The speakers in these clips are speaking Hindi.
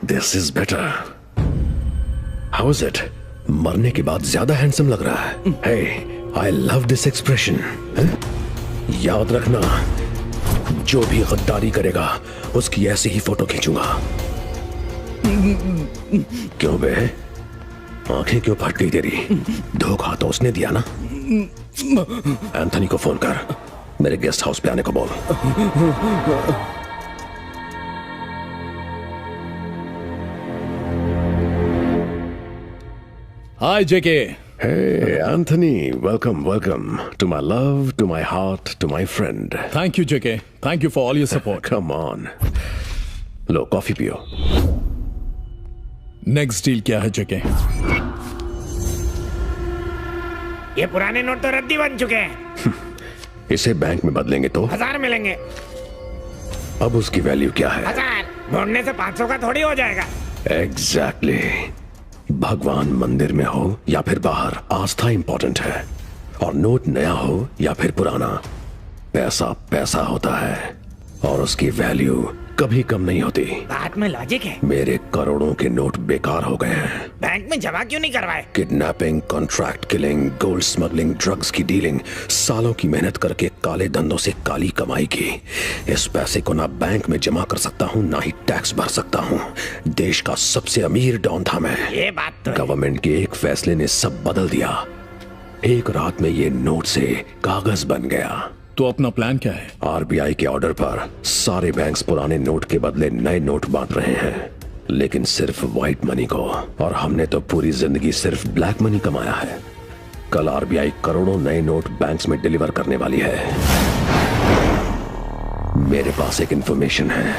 This is better. How is it? मरने के बाद ज्यादा हैंडसम लग रहा है। हे, आई लव दिस एक्सप्रेशन। याद रखना, जो भी गद्दारी करेगा उसकी ऐसी ही फोटो खींचूंगा। क्यों बे, आंखें क्यों फट गई तेरी? धोखा तो उसने दिया ना। एंथनी को फोन कर, मेरे गेस्ट हाउस पे आने को बोल। हाय जेके। Hey, Anthony, welcome to my love, to my heart, to my friend. Thank you JK, thank you for all your support. Come on. Low coffee पियो। नेक्स्ट डील क्या है जेके? ये पुराने नोट तो रद्दी बन चुके हैं। इसे बैंक में बदलेंगे तो 1000 मिलेंगे। अब उसकी वैल्यू क्या है? 1000 मोड़ने से 500 का थोड़ी हो जाएगा। एग्जैक्टली। भगवान मंदिर में हो या फिर बाहर, आस्था इंपॉर्टेंट है। और नोट नया हो या फिर पुराना, पैसा पैसा होता है और उसकी वैल्यू कभी कम नहीं होती। बात में लॉजिक है। मेरे करोड़ों के नोट बेकार हो गए हैं। बैंक में जमा क्यों नहीं करवाए? Kidnapping, contract killing, gold smuggling, drugs की डीलिंग, सालों की मेहनत करके काले धंधों से काली कमाई की। इस पैसे को ना बैंक में जमा कर सकता हूँ, ना ही टैक्स भर सकता हूँ। देश का सबसे अमीर डॉन था मैं। ये बात तो है। गवर्नमेंट के एक फैसले ने सब बदल दिया। एक रात में ये नोट से कागज बन गया। तो अपना प्लान क्या है? आरबीआई के ऑर्डर पर सारे बैंक्स पुराने नोट के बदले नए नोट बांट रहे हैं, लेकिन सिर्फ व्हाइट मनी को। और हमने तो पूरी जिंदगी सिर्फ ब्लैक मनी कमाया है। कल आरबीआई करोड़ों नए नोट बैंक्स में डिलीवर करने वाली है। मेरे पास एक इंफॉर्मेशन है।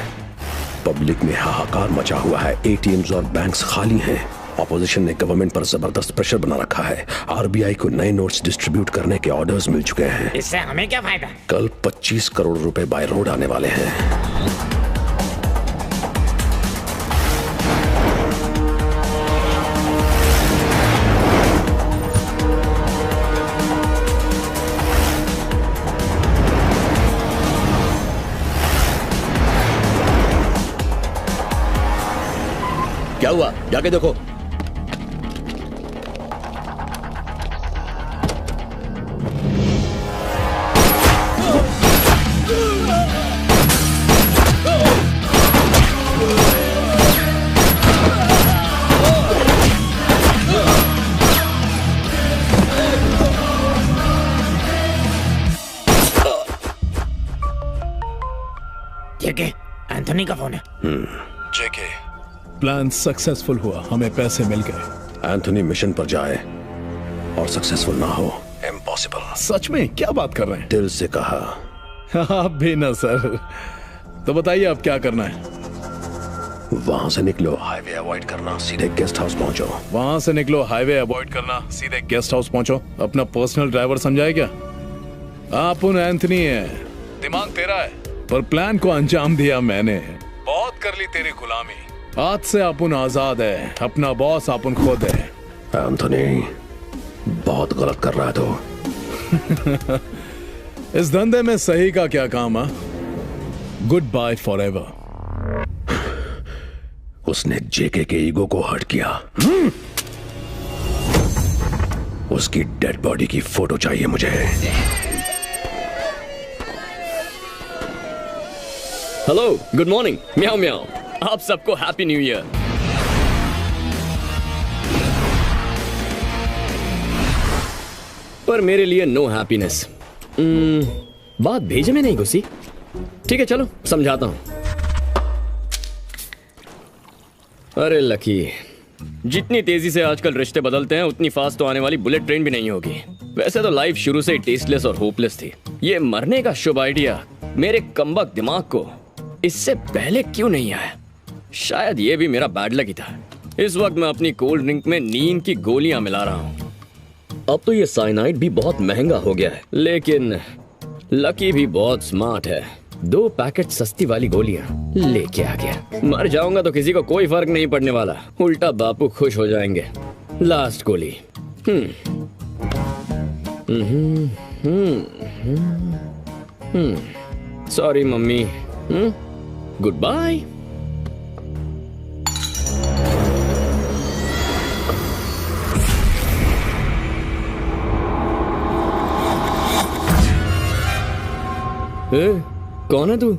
पब्लिक में हाहाकार मचा हुआ है। एटीएम्स और बैंक्स खाली हैं। ऑपोजिशन ने गवर्नमेंट पर जबरदस्त प्रेशर बना रखा है। आरबीआई को नए नोट्स डिस्ट्रीब्यूट करने के ऑर्डर्स मिल चुके हैं। इससे हमें क्या फायदा? कल 25 करोड़ रुपए बाय रोड आने वाले हैं। क्या हुआ? जाके देखो। जेके, एंथनी का फोन है। जेके, प्लान सक्सेसफुल हुआ, हमें पैसे मिल गए। एंथनी मिशन पर जाए और सक्सेसफुल ना हो, इम्पॉसिबल। सच में? क्या बात कर रहे हैं? दिल से कहा। आप भी ना सर। तो बताइए अब क्या करना है? वहां से निकलो, हाईवे अवॉइड करना, सीधे गेस्ट हाउस पहुंचो। वहां से निकलो, हाईवे अवॉइड करना, सीधे गेस्ट हाउस पहुंचो। अपना पर्सनल ड्राइवर समझाए क्या? आप उन एंथनी है, दिमाग तेरा है, पर प्लान को अंजाम दिया मैंने। बहुत कर ली तेरी गुलामी। आज से अपुन आजाद है, अपना बॉस अपुन खुद है। एंथनी, बहुत गलत कर रहा है तो। इस धंधे में सही का क्या काम है? Goodbye forever. उसने जेके के ईगो को हर्ट किया। उसकी डेड बॉडी की फोटो चाहिए मुझे। Hello, good morning. Meow meow. आप सबको हैप्पी न्यू ईयर। पर मेरे लिए नो हैप्पीनेस। बात भेजे में नहीं घुसी। ठीक है, चलो समझाता हूं। अरे लकी, जितनी तेजी से आजकल रिश्ते बदलते हैं उतनी फास्ट तो आने वाली बुलेट ट्रेन भी नहीं होगी। वैसे तो लाइफ शुरू से ही टेस्टलेस और होपलेस थी। ये मरने का शुभ आइडिया मेरे कमबख्त दिमाग को इससे पहले क्यों नहीं आया? शायद ये भी मेरा बैड लक ही था। इस वक्त मैं अपनी कोल्ड ड्रिंक में नींद की गोलियां मिला रहा हूँ। अब तो ये साइनाइड भी बहुत महंगा हो गया है, लेकिन लकी भी बहुत स्मार्ट है। 2 पैकेट सस्ती वाली गोलियां लेके आ गया। मर जाऊंगा तो किसी को कोई फर्क नहीं पड़ने वाला, उल्टा बापू खुश हो जाएंगे। लास्ट गोली। Sorry mummy. Goodbye. कौन है तू?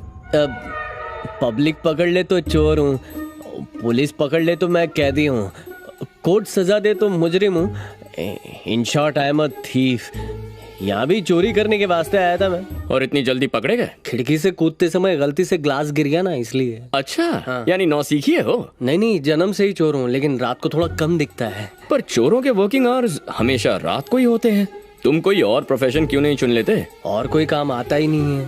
पब्लिक पकड़ ले तो चोर हूँ, पुलिस पकड़ ले तो मैं कैदी हूँ, कोर्ट सजा दे तो मुजरिम हूँ। In short I am a thief. यहाँ भी चोरी करने के वास्ते आया था मैं। और इतनी जल्दी पकड़े गए? खिड़की से कूदते समय गलती से ग्लास गिर गया ना, इसलिए। अच्छा, यानी नौसीखिए हो? नहीं, जन्म से ही चोर हूँ, लेकिन रात को थोड़ा कम दिखता है। पर चोरों के वर्किंग आवर्स हमेशा रात को ही होते हैं। तुम कोई और प्रोफेशन क्यों नहीं चुन लेते? और कोई काम आता ही नहीं है।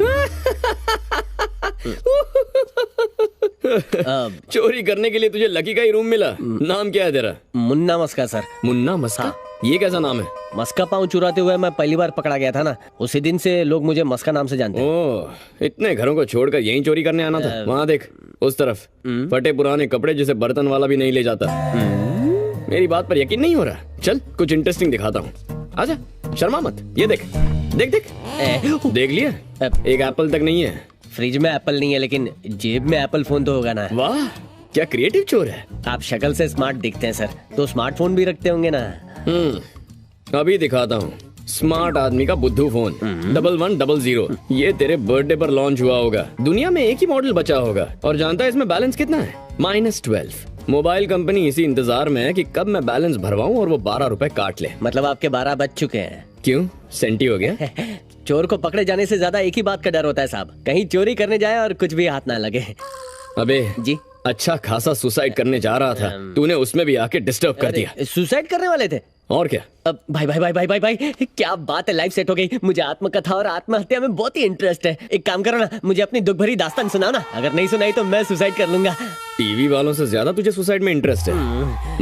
चोरी करने के लिए तुझे लकी का ही रूम मिला। नाम क्या है तेरा? मुन्ना मस्का सर। मुन्ना मस्का? ये कैसा नाम है? मस्का पाँव चुराते हुए मैं पहली बार पकड़ा गया था ना, उसी दिन से लोग मुझे मस्का नाम से जानते हैं। ओह, इतने घरों को छोड़कर यहीं चोरी करने आना था? वहाँ देख, उस तरफ फटे पुराने कपड़े जिसे बर्तन वाला भी नहीं ले जाता। मेरी बात पर यकीन नहीं हो रहा? चल कुछ इंटरेस्टिंग दिखाता हूँ, आजा, शर्मा मत। ये देख देख देख, देख लिया? एक एप्पल तक नहीं है। फ्रिज में एप्पल नहीं है, लेकिन जेब में एप्पल फोन तो होगा ना। वाह, क्या क्रिएटिव चोर है। आप शक्ल से स्मार्ट दिखते हैं सर, तो स्मार्टफोन भी रखते होंगे ना? अभी दिखाता हूँ स्मार्ट आदमी का बुद्धू फोन। 1100। ये तेरे बर्थडे पर लॉन्च हुआ होगा। दुनिया में एक ही मॉडल बचा होगा। और जानता है इसमें बैलेंस कितना है? -12। मोबाइल कंपनी इसी इंतजार में है कि कब मैं बैलेंस भरवाऊं और वो 12 रुपए काट ले। मतलब आपके 12 बज चुके हैं। क्यों, सेंटी हो गया? चोर को पकड़े जाने से ज्यादा एक ही बात का डर होता है साहब, कहीं चोरी करने जाए और कुछ भी हाथ ना लगे। अबे जी, अच्छा खासा सुसाइड करने जा रहा था, तूने उसमें भी आके डिस्टर्ब कर दिया। सुसाइड करने वाले थे? और क्या? अब भाई भाई भाई भाई भाई भाई क्या बात है, लाइफ सेट हो गई। मुझे आत्मकथा और आत्महत्या में बहुत ही इंटरेस्ट है। एक काम करो ना, मुझे अपनी दुख भरी दास्तान सुनाओ ना। अगर नहीं सुनाई तो मैं सुसाइड कर लूंगा। टीवी वालों से ज्यादा तुझे सुसाइड में इंटरेस्ट है।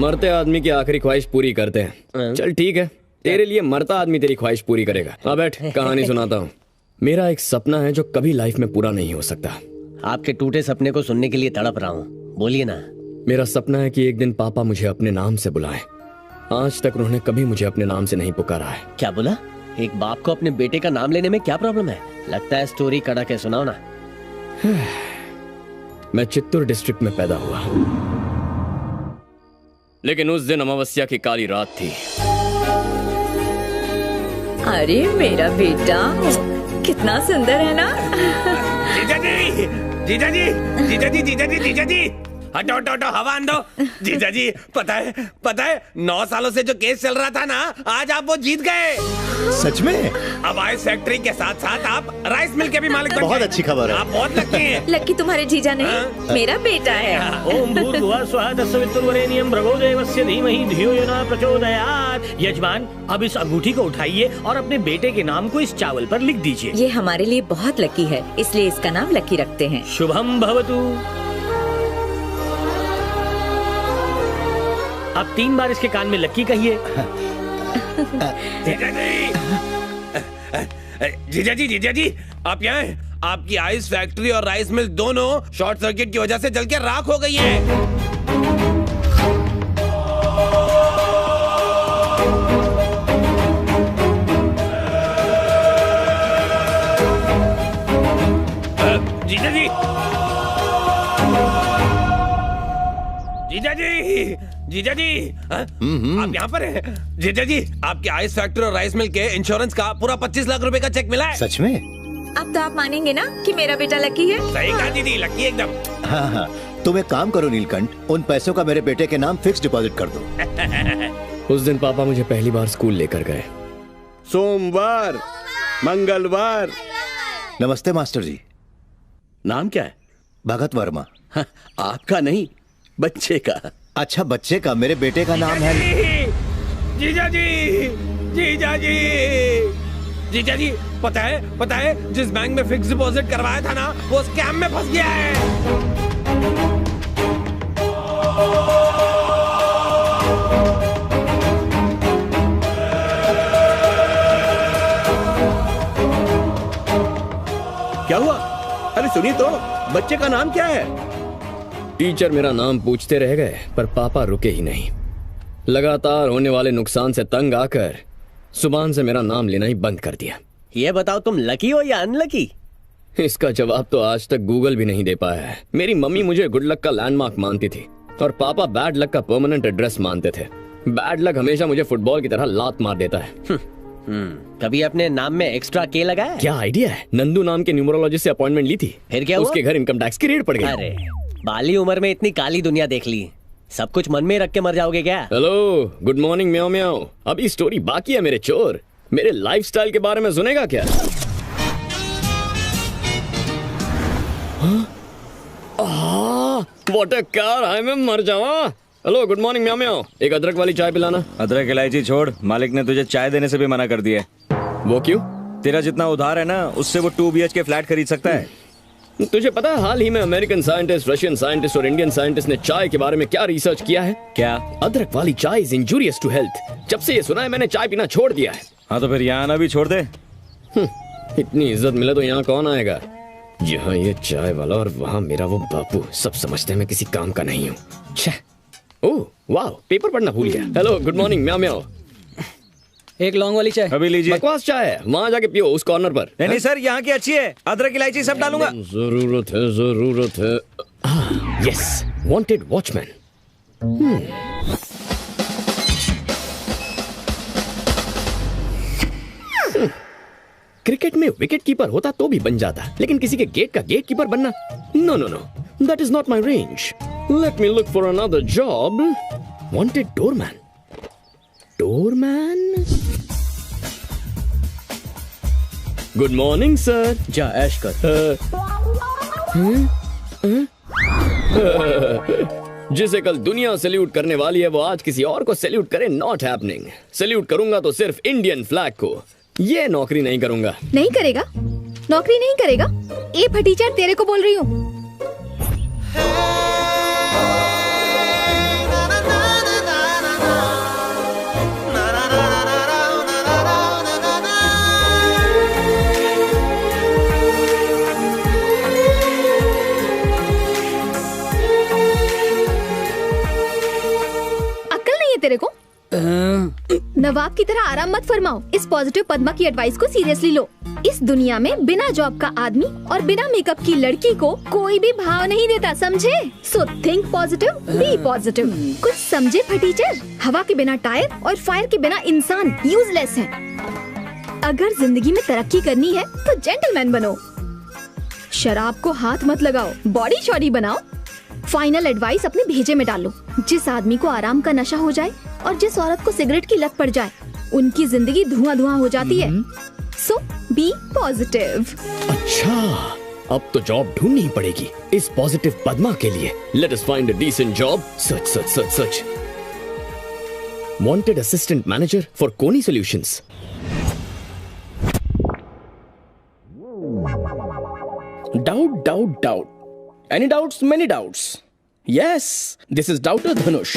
मरते आदमी की आखिरी ख्वाहिश पूरी करते हैं। चल ठीक है, तेरे लिए मरता आदमी तेरी ख्वाहिश पूरी करेगा। अब बैठ, कहानी सुनाता हूँ। मेरा एक सपना है जो कभी लाइफ में पूरा नहीं हो सकता। आपके टूटे सपने को सुनने के लिए तड़प रहा हूँ, बोलिए ना। मेरा सपना है कि एक दिन पापा मुझे अपने नाम से बुलाएं। आज तक उन्होंने कभी मुझे अपने नाम से नहीं पुकारा है। क्या बोला? एक बाप को अपने बेटे का नाम लेने में क्या प्रॉब्लम है? लगता है स्टोरी कड़ा के सुनाओ ना। मैं चित्तूर डिस्ट्रिक्ट में पैदा हुआ, लेकिन उस दिन अमावस्या की काली रात थी। अरे मेरा बेटा कितना सुंदर है ना। जीजा जी, जीजा जी, जीजा जी, जीजा जी, जीजा जी, हटो हटो हटो, हवा आन दो। जीजा जी, पता है 9 सालों से जो केस चल रहा था ना, आज आप वो जीत गए। सच में? अब आइस फैक्ट्री के साथ साथ आप राइस मिल के भी मालिक बन गए। बहुत अच्छी खबर है। आप बहुत लकी हैं। लकी तुम्हारे जीजा नहीं, मेरा बेटा है। ओम भूर्भुवः स्वः तत्सवितुर्वरेण्यं भर्गो देवस्य धीमहि धियो यो न प्रचोदयात्। यजमान, अब इस अंगूठी को उठाइए और अपने बेटे के नाम को इस चावल पर लिख दीजिए। ये हमारे लिए बहुत लकी है, इसलिए इसका नाम लकी रखते हैं। शुभम भवतु। अब 3 बार इसके कान में लकी कहिए। जीजा जी, जीजा जी, जीजा जी, आप यहाँ हैं? आपकी आइस फैक्ट्री और राइस मिल दोनों शॉर्ट सर्किट की वजह से जल के राख हो गई है। जीजा जी, जीजा जी, जीजा जी, आप यहाँ पर हैं? जीजा जी, आपकी आइस फैक्ट्री और राइस मिल के इंश्योरेंस का पूरा 25 लाख रुपए का चेक मिला है। सच में? अब तो आप मानेंगे ना कि मेरा बेटा लकी है। सही कहा दीदी, लकी एकदम। हाँ, तुम एक काम करो नीलकंठ, उन पैसों का मेरे बेटे के नाम फिक्स डिपॉजिट कर दो। उस दिन पापा मुझे पहली बार स्कूल लेकर गए। सोमवार, मंगलवार। नमस्ते मास्टर जी। नाम क्या है? भगत वर्मा। आपका नहीं, बच्चे का। अच्छा, बच्चे का? मेरे बेटे का नाम है। जीजा जी, जीजा जी, जीजा जी, पता है जिस बैंक में फिक्स डिपॉजिट करवाया था ना, वो स्कैम में फंस गया है। क्या हुआ? अरे सुनिए तो, बच्चे का नाम क्या है? टीचर मेरा नाम पूछते रह गए, पर पापा रुके ही नहीं। लगातार होने वाले नुकसान से तंग आकर सुभान से मेरा नाम लेना ही बंद कर दिया। ये बताओ, तुम लकी हो या अनलकी? इसका जवाब तो आज तक गूगल भी नहीं दे पाया है। मेरी मम्मी मुझे गुड लक का लैंडमार्क मानती थी और पापा बैड लक का परमानेंट एड्रेस मानते थे। बैड लक हमेशा मुझे फुटबॉल की तरह लात मार देता है। कभी अपने नाम में एक्स्ट्रा के लगाया? क्या आइडिया है? नंदू नाम के न्यूमरोलॉजिस्ट से अपॉइंटमेंट ली थी। फिर क्या हुआ? उसके घर इनकम टैक्स की रेड पड़ गई। अरे बाली उम्र में इतनी काली दुनिया देख ली, सब कुछ मन में रख के मर जाओगे क्या? हेलो, गुड मॉर्निंग म्याओ म्याओ। अभी स्टोरी बाकी है मेरे चोर। मेरे लाइफस्टाइल के बारे में सुनेगा क्या? व्हाट अ कार, आई मैं मर जावा। हेलो, गुड मॉर्निंग म्याओ म्याओ। एक अदरक वाली चाय पिलाना। अदरक इलायची छोड़, मालिक ने तुझे चाय देने से भी मना कर दिया है। वो क्यों? तेरा जितना उधार है ना, उससे वो 2 BHK फ्लैट खरीद सकता है। तुझे पता है हाल ही में अमेरिकन साइंटिस्ट, रशियन साइंटिस्ट और इंडियन साइंटिस्ट ने चाय के बारे में क्या रिसर्च किया है? क्या? अदरक वाली चाय इज इंजूरियस टू हेल्थ। जब से ये सुना है मैंने चाय पीना छोड़ दिया है। हाँ तो फिर यहाँ आना भी छोड़ दे। इतनी इज्जत मिले तो यहाँ कौन आएगा? यहाँ ये चाय वाला और वहाँ मेरा वो बापू, सब समझते हैं मैं किसी काम का नहीं हूँ। ओह वाह, पेपर पढ़ना भूल गया। हेलो, गुड मॉर्निंग म्याओ म्याओ। एक लॉन्ग वाली चाय। अभी लीजिए। बकवास चाय है, वहाँ जाके पियो उस कॉर्नर पर। नहीं सर, यहाँ की अच्छी है, अदरक इलायची सब डालूंगा। जरूरत है, जरूरत है। Yes, wanted watchman. क्रिकेट में विकेट कीपर होता तो भी बन जाता, लेकिन किसी के गेट का गेट कीपर बनना, no no no, that is not my range. Let me look for another job. Wanted doorman. Doorman. Good morning sir. जा ऐश कर। जिसे कल दुनिया सैल्यूट करने वाली है वो आज किसी और को सैल्यूट करे, नॉट हैपनिंग। सैल्यूट करूंगा तो सिर्फ इंडियन फ्लैग को। ये नौकरी नहीं करूंगा। नहीं करेगा? नौकरी नहीं करेगा? ए फटीचर, तेरे को बोल रही हूँ। अक्ल नहीं है तेरे को? नवाब की तरह आराम मत फरमाओ। इस पॉजिटिव पद्मा की एडवाइस को सीरियसली लो। इस दुनिया में बिना जॉब का आदमी और बिना मेकअप की लड़की को कोई भी भाव नहीं देता, समझे? So think positive, be positive. कुछ समझे फटीचर? हवा के बिना टायर और फायर के बिना इंसान यूजलेस है। अगर जिंदगी में तरक्की करनी है तो जेंटलमैन बनो। शराब को हाथ मत लगाओ, बॉडी शॉडी बनाओ। फाइनल एडवाइस अपने भेजे में डालो। जिस आदमी को आराम का नशा हो जाए और जिस औरत को सिगरेट की लत पड़ जाए, उनकी जिंदगी धुआं धुआं हो जाती है। सो बी पॉजिटिव। अच्छा, अब तो जॉब ढूंढनी पड़ेगी इस पॉजिटिव पद्मा के लिए। Let us find a decent job. Search search search search. Wanted assistant manager for Koni solutions. Doubt doubt doubt. Any doubts? Many doubts. Yes, this is Doubter Dhanush.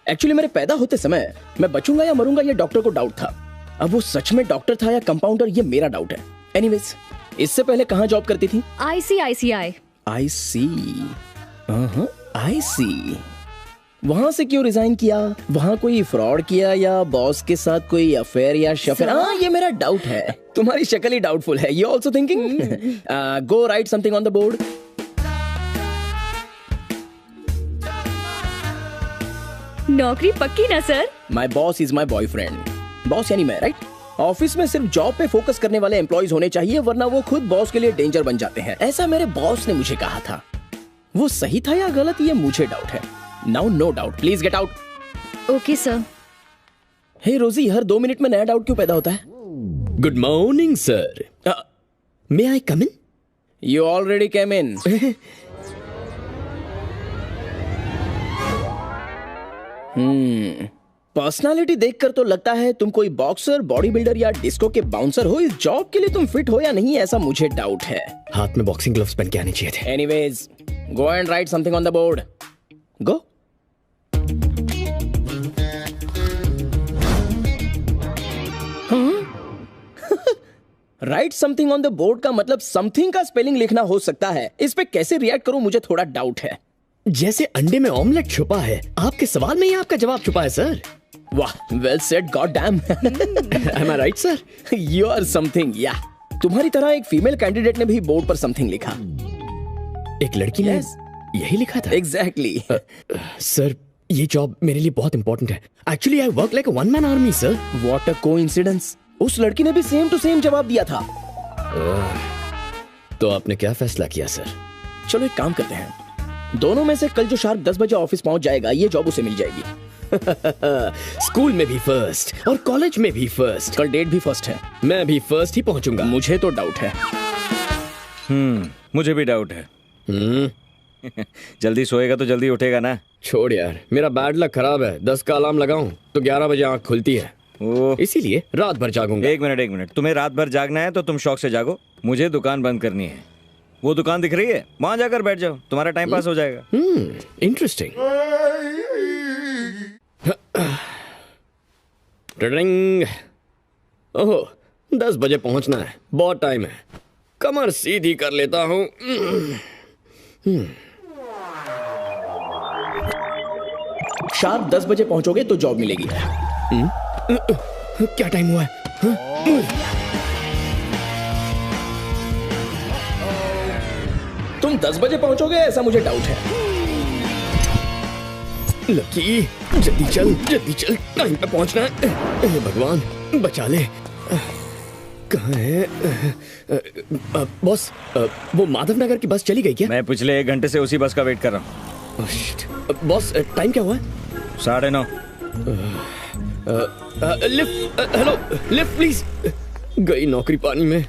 Actually मेरे पैदा होते समय मैं बचूंगा या मरूंगा ये डॉक्टर को डाउट था। अब वो सच में डॉक्टर था या कंपाउंडर, ये मेरा डाउट है। एनीवेज, इससे पहले कहाँ जॉब करती थी? ICICI। I see। I see। वहां से क्यों रिजाइन किया? वहां कोई फ्रॉड किया या बॉस के साथ कोई अफेयर या शफेयर? हाँ, ये मेरा डाउट है। तुम्हारी शक्ल ही डाउटफुल है। You also thinking? Go right something on the board. नौकरी पक्की ना sir? My boss is my boyfriend. Boss यानी मैं, राइट? ऑफिस में सिर्फ जॉब पे फोकस करने वाले एम्प्लॉयज होने चाहिए, वरना वो खुद बॉस के लिए डेंजर बन जाते हैं। ऐसा मेरे बॉस ने मुझे कहा था। वो सही था या गलत, ये मुझे डाउट है। Now no doubt, please get out. Okay sir. Hey Rosie, हर 2 मिनट में नया डाउट क्यों पैदा होता है? Good morning sir. May I come in? You already came in. Personality देखकर तो लगता है तुम कोई बॉक्सर, बॉडी बिल्डर या डिस्को के बाउंसर हो। इस जॉब के लिए तुम फिट हो या नहीं, ऐसा मुझे डाउट है। हाथ में बॉक्सिंग ग्लव्स पहन के आने चाहिए थे। Anyways, go and right something on the board. Go. Right something on the board का मतलब समथिंग का स्पेलिंग लिखना हो सकता है। इस पे कैसे रिएक्ट करूं, मुझे थोड़ा डाउट है। जैसे अंडे में ऑमलेट छुपा है, आपके सवाल में ही आपका जवाब छुपा है सर। वाह, well said, god damn. Am I right, sir? You are something, yeah. तुम्हारी तरह एक फीमेल कैंडिडेट ने भी बोर्ड पर समथिंग लिखा। एक लड़की ने यही लिखा था? एग्जैक्टली। सर, ये जॉब मेरे लिए बहुत इंपॉर्टेंट है। Actually I work like one man army sir. What a coincidence, उस लड़की ने भी सेम टू सेम जवाब दिया था। तो आपने क्या फैसला किया सर? चलो एक काम करते हैं, दोनों में से कल जो शार्प 10 बजे ऑफिस पहुंच जाएगा ये जॉब उसे मिल जाएगी। स्कूल में भी फर्स्ट और कॉलेज में भी फर्स्ट। कल डेट भी फर्स्ट है। मैं भी फर्स्ट ही पहुंचूंगा। मुझे तो डाउट है। मुझे भी डाउट है। जल्दी सोएगा तो जल्दी उठेगा ना। छोड़ यार, मेरा बैड लक खराब है। 10 का अलार्म लगाऊं तो 11 बजे आंख खुलती है, इसीलिए रात भर जागूंगा। एक मिनट, तुम्हें रात भर जागना है तो तुम शौक से जागो, मुझे दुकान बंद करनी है। वो दुकान दिख रही है, वहां जाकर बैठ जाओ, तुम्हारा टाइम पास हो जाएगा। इंटरेस्टिंग। ट्रिंग। ओह, 10 बजे पहुंचना है, बहुत टाइम है। कमर सीधी कर लेता हूं। शार्प 10 बजे पहुंचोगे तो जॉब मिलेगी। क्या टाइम हुआ है? तुम 10 बजे पहुंचोगे ऐसा मुझे डाउट है। लकी, जल्दी चल, टाइम पे पहुंचना है। भगवान बचा ले। कहाँ है? बॉस, वो माधव नगर की बस चली गई क्या? मैं पिछले 1 घंटे से उसी बस का वेट कर रहा हूँ। बॉस, टाइम क्या हुआ है? 9:30। Lift, hello, lift please. गई नौकरी पानी में,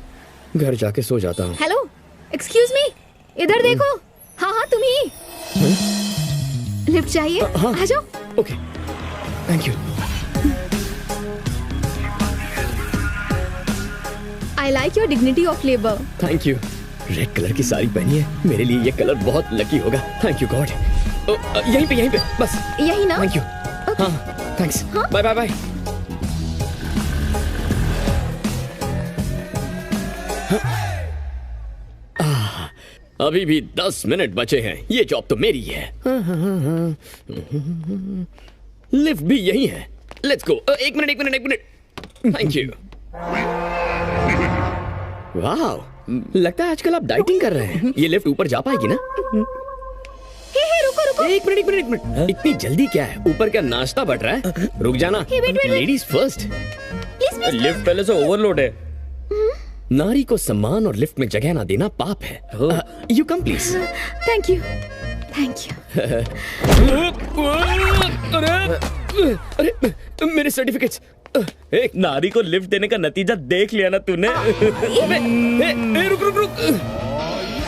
घर जाके सो जाता हूँ। हेलो, एक्सक्यूज मी, इधर देखो। हाँ तुम ही। लिफ्ट चाहिए? आ जाओ। Okay, thank you. I like your dignity of labour. Thank you. Red colour की साड़ी पहनी है, मेरे लिए ये कलर बहुत लकी होगा। Thank you God. यहीं पे बस। यही ना? Thank you. हाँ, थैंक्स। Bye bye bye. अभी भी 10 मिनट बचे हैं, ये जॉब तो मेरी है। लिफ्ट भी यही है। Let's go. एक मिनट। Thank you. वाह, लगता है आजकल आप डाइटिंग कर रहे हैं। ये लिफ्ट ऊपर जा पाएगी ना? रुको। एक मिनट। इतनी जल्दी क्या है? ऊपर क्या नाश्ता बट रहा है? रुक जाना। Ladies first. लिफ्ट पहले से ओवरलोड है। नारी को सम्मान और लिफ्ट में जगह ना देना पाप है। You come please. Thank you. अरे मेरे सर्टिफिकेट्स। एक नारी को लिफ्ट देने का नतीजा देख लिया ना तूने? रुक।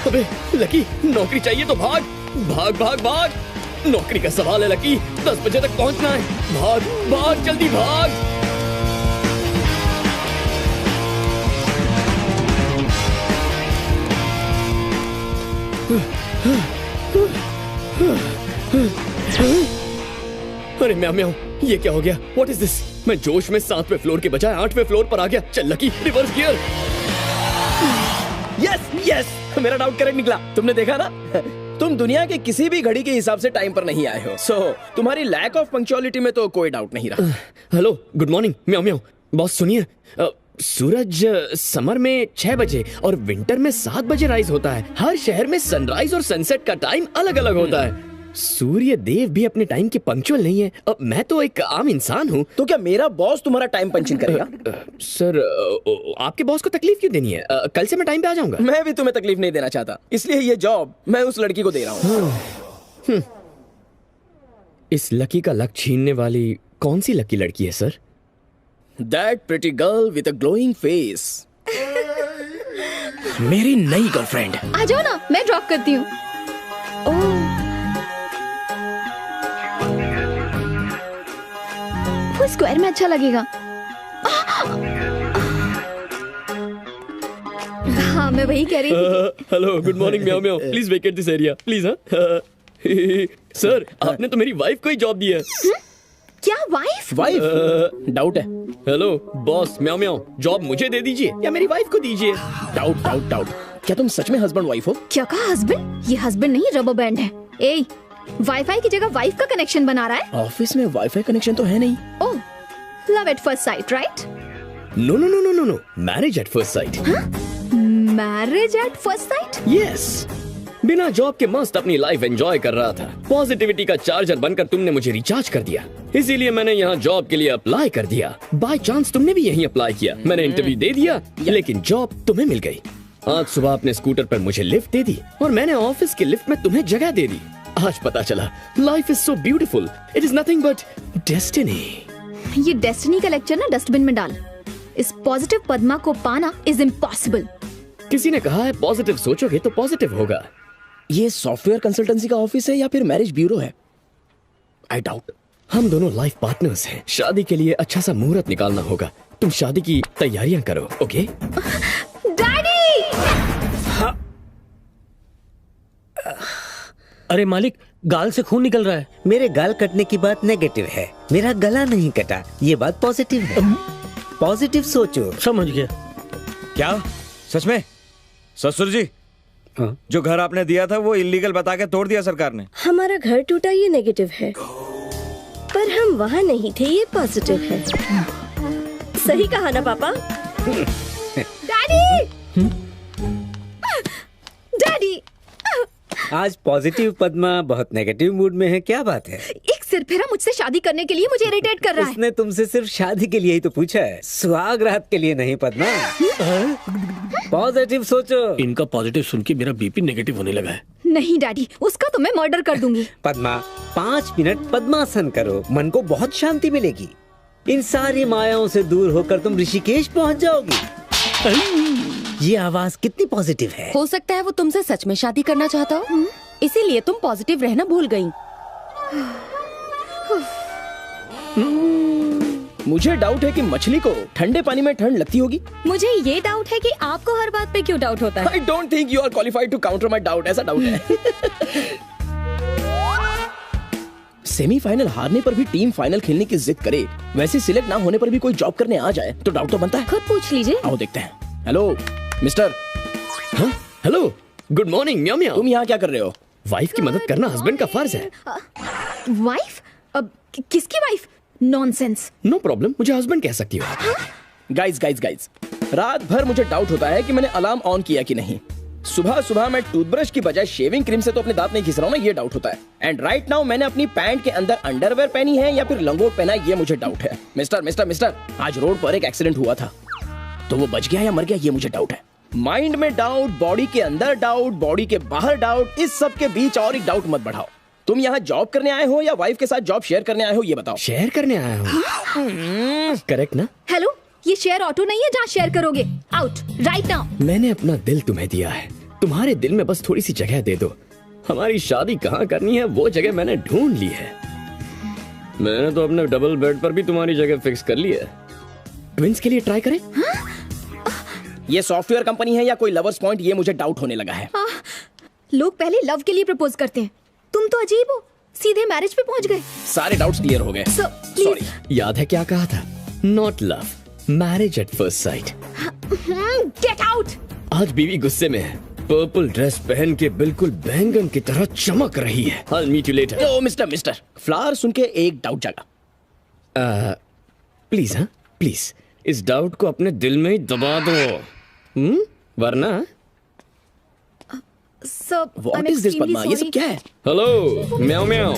अबे लकी, नौकरी चाहिए तो भाग। नौकरी का सवाल है लकी, 10 बजे तक पहुंचना है। भाग, जल्दी भाग। अरे म्याऊ, ये क्या हो गया? What is this? मैं जोश में 7वें फ्लोर के बजाय 8वें फ्लोर पर आ गया। चल लकी, रिवर्स गियर। यस, मेरा डाउट करेक्ट निकला। तुमने देखा ना, तुम दुनिया के किसी भी घड़ी के हिसाब से टाइम पर नहीं आए हो। सो तुम्हारी लैक ऑफ पंक्चुअलिटी में तो कोई डाउट नहीं रहा। Hello, good morning. Meow. Boss सुनिए, सूरज समर में 6 बजे और विंटर में 7 बजे राइज होता है। हर शहर में सनराइज और सनसेट का टाइम अलग अलग होता है। सूर्य देव भी अपने टाइम के पंक्चुअल नहीं है। मैं तो एक आम इंसान हूँ। तो क्या मेरा बॉस तुम्हारा टाइम पंचिंग करेगा? सर, आपके बॉस को तकलीफ क्यों देनी है? कल से मैं टाइम पे आ जाऊंगा। मैं भी तुम्हें तकलीफ नहीं देना चाहता, इसलिए ये जॉब मैं उस लड़की को दे रहा हूँ। इस लकी का लक छीनने वाली कौन सी लकी लड़की है sir? That pretty girl with a glowing face. मेरी नई गर्लफ्रेंड। आ जाओ ना, मैं ड्रॉप करती हूँ। वो स्क्वायर में अच्छा लगेगा। हाँ, मैं वही कह रही थी। Hello, good morning meow. Please vacate this area please. Sir, आपने तो मेरी वाइफ को ही जॉब दी है। क्या वाइफ? डाउट है। हेलो बॉस, म्याऊ, जॉब मुझे दे दीजिए या मेरी वाइफ को दीजिए। डाउट। क्या तुम सच में हस्बैंड वाइफ हो? क्या कहा हस्बैंड? ये हस्बैंड नहीं, रबर बैंड है। ए, वाईफाई की जगह वाइफ का कनेक्शन बना रहा है। ऑफिस में वाईफाई कनेक्शन तो है नहीं। Oh, love at first sight, right? No, marriage at first sight. Marriage at first sight? Yes. बिना जॉब के मस्त अपनी लाइफ एंजॉय कर रहा था। पॉजिटिविटी का चार्जर बनकर तुमने मुझे रिचार्ज कर दिया, इसीलिए मैंने यहाँ जॉब के लिए अप्लाई कर दिया। बाय चांस तुमने भी यहीं अप्लाई किया, मैंने इंटरव्यू दे दिया, लेकिन जॉब तुम्हें मिल गई। आज सुबह अपने स्कूटर पर मुझे लिफ्ट दे दी और मैंने ऑफिस के लिफ्ट में तुम्हें जगह दे दी। आज पता चला life is so beautiful, it is nothing but destiny. ये डेस्टिनी का लेक्चर ना डस्टबिन में डाल। इस पॉजिटिव पद्मा को पाना इज इम्पॉसिबल। किसी ने कहा है पॉजिटिव सोचोगे तो पॉजिटिव होगा। ये सॉफ्टवेयर कंसल्टेंसी का ऑफिस है या फिर मैरिज ब्यूरो है? I doubt. हम दोनों लाइफ पार्टनर्स हैं। शादी के लिए अच्छा सा मुहूर्त निकालना होगा। तुम शादी की तैयारियां करो, ओके? डैडी! अरे मालिक, गाल से खून निकल रहा है। मेरे गाल कटने की बात नेगेटिव है, मेरा गला नहीं कटा, ये बात पॉजिटिव है। पॉजिटिव सोचो। समझ गया। क्या सच में? ससुर जी, हाँ? जो घर आपने दिया था वो इलीगल बता के तोड़ दिया सरकार ने। हमारा घर टूटा ये नेगेटिव है, पर हम वहाँ नहीं थे ये पॉजिटिव है। सही कहा ना पापा? डैडी! डैडी! आज पॉजिटिव पद्मा बहुत नेगेटिव मूड में है, क्या बात है? एक सिरफिरा मुझसे शादी करने के लिए मुझे इरिटेट कर रहा है। उसने तुमसे सिर्फ शादी के लिए ही तो पूछा है, सुहागरात के लिए नहीं पद्मा। पॉजिटिव सोचो। इनका पॉजिटिव सुन के मेरा बीपी नेगेटिव होने लगा है। नहीं डैडी, उसका तो मैं मर्डर कर दूंगी। पद्मा 5 मिनट पद्मासन करो, मन को बहुत शांति मिलेगी। इन सारी मायाओं से दूर होकर तुम ऋषिकेश पहुंच जाओगी। ये आवाज कितनी पॉजिटिव है। हो सकता है वो तुमसे सच में शादी करना चाहता हो, इसीलिए तुम पॉजिटिव रहना भूल गई। मुझे डाउट है कि मछली को ठंडे पानी में ठंड लगती होगी। मुझे ये डाउट है कि आपको हर बात पे क्यों डाउट होता है। I don't think you are qualified to counter my doubt। ऐसा डाउट है। सेमीफाइनल हारने पर भी टीम फाइनल खेलने की जिद करे, वैसे सिलेक्ट ना होने पर भी कोई जॉब करने आ जाए तो डाउट तो बनता है। खुद पूछ लीजिए। आओ देखते हैं। Hello mister. हाँ हेलो, गुड मॉर्निंग। म्याओ म्याओ। तुम यहाँ क्या कर रहे हो? वाइफ की मदद करना हस्बैंड का फर्ज है। वाइफ? अब किसकी वाइफ? नॉनसेंस। नो प्रॉब्लम, मुझे हस्बैंड कह सकती हो। गाइज गाइज गाइज, रात भर मुझे डाउट होता है कि मैंने अलार्म ऑन किया कि नहीं। सुबह सुबह मैं टूथब्रश की बजाय शेविंग क्रीम से तो अपने दांत नहीं घिस रहा हूँ ना, ये डाउट होता है। एंड राइट नाउ मैंने अपनी पैंट के अंदर अंडरवेयर पहनी है या फिर लंगोट पहना है, ये मुझे डाउट है। मिस्टर मिस्टर मिस्टर, आज रोड पर एक एक्सीडेंट हुआ था, तो वो बच गया या मर गया ये मुझे डाउट है। माइंड में डाउट, बॉडी के अंदर डाउट, बॉडी के बाहर डाउट, इस सब के बीच और एक डाउट मत बढ़ाओ। तुम यहाँ जॉब करने आए हो या वाइफ के साथ जॉब शेयर करने आए हो, ये बताओ। शेयर करने आया हो, करेक्ट ना? हेलो, ये शेयर ऑटो नहीं है जहाँ शेयर करोगे। Out right now. मैंने अपना दिल तुम्हें दिया है, तुम्हारे दिल में बस थोड़ी सी जगह दे दो। हमारी शादी कहाँ करनी है वो जगह मैंने ढूंढ ली है। मैंने तो अपने डबल बेड पर भी तुम्हारी जगह फिक्स कर ली है। ट्विंस के लिए ट्राई करें? ये सॉफ्टवेयर कंपनी है या कोई लवर्स पॉइंट, ये मुझे डाउट होने लगा है। लोग पहले लव के लिए प्रपोज करते हैं, तुम तो अजीब हो, सीधे मैरिज पे पहुंच गए। सारे डाउट्स क्लियर हो गए। सॉरी। याद है क्या कहा था? Not love, marriage at first site. Get out. आज बीवी गुस्से में है, पर्पल ड्रेस पहन के बिल्कुल बैंगन की तरह चमक रही है। I'll meet you later। Oh mister, flower सुन के एक डाउट जागा। प्लीज, हाँ प्लीज, इस डाउट को अपने दिल में ही दबा दो, वरना। What is this पद्मा, ये सब क्या है? हेलो म्याओ म्याओ,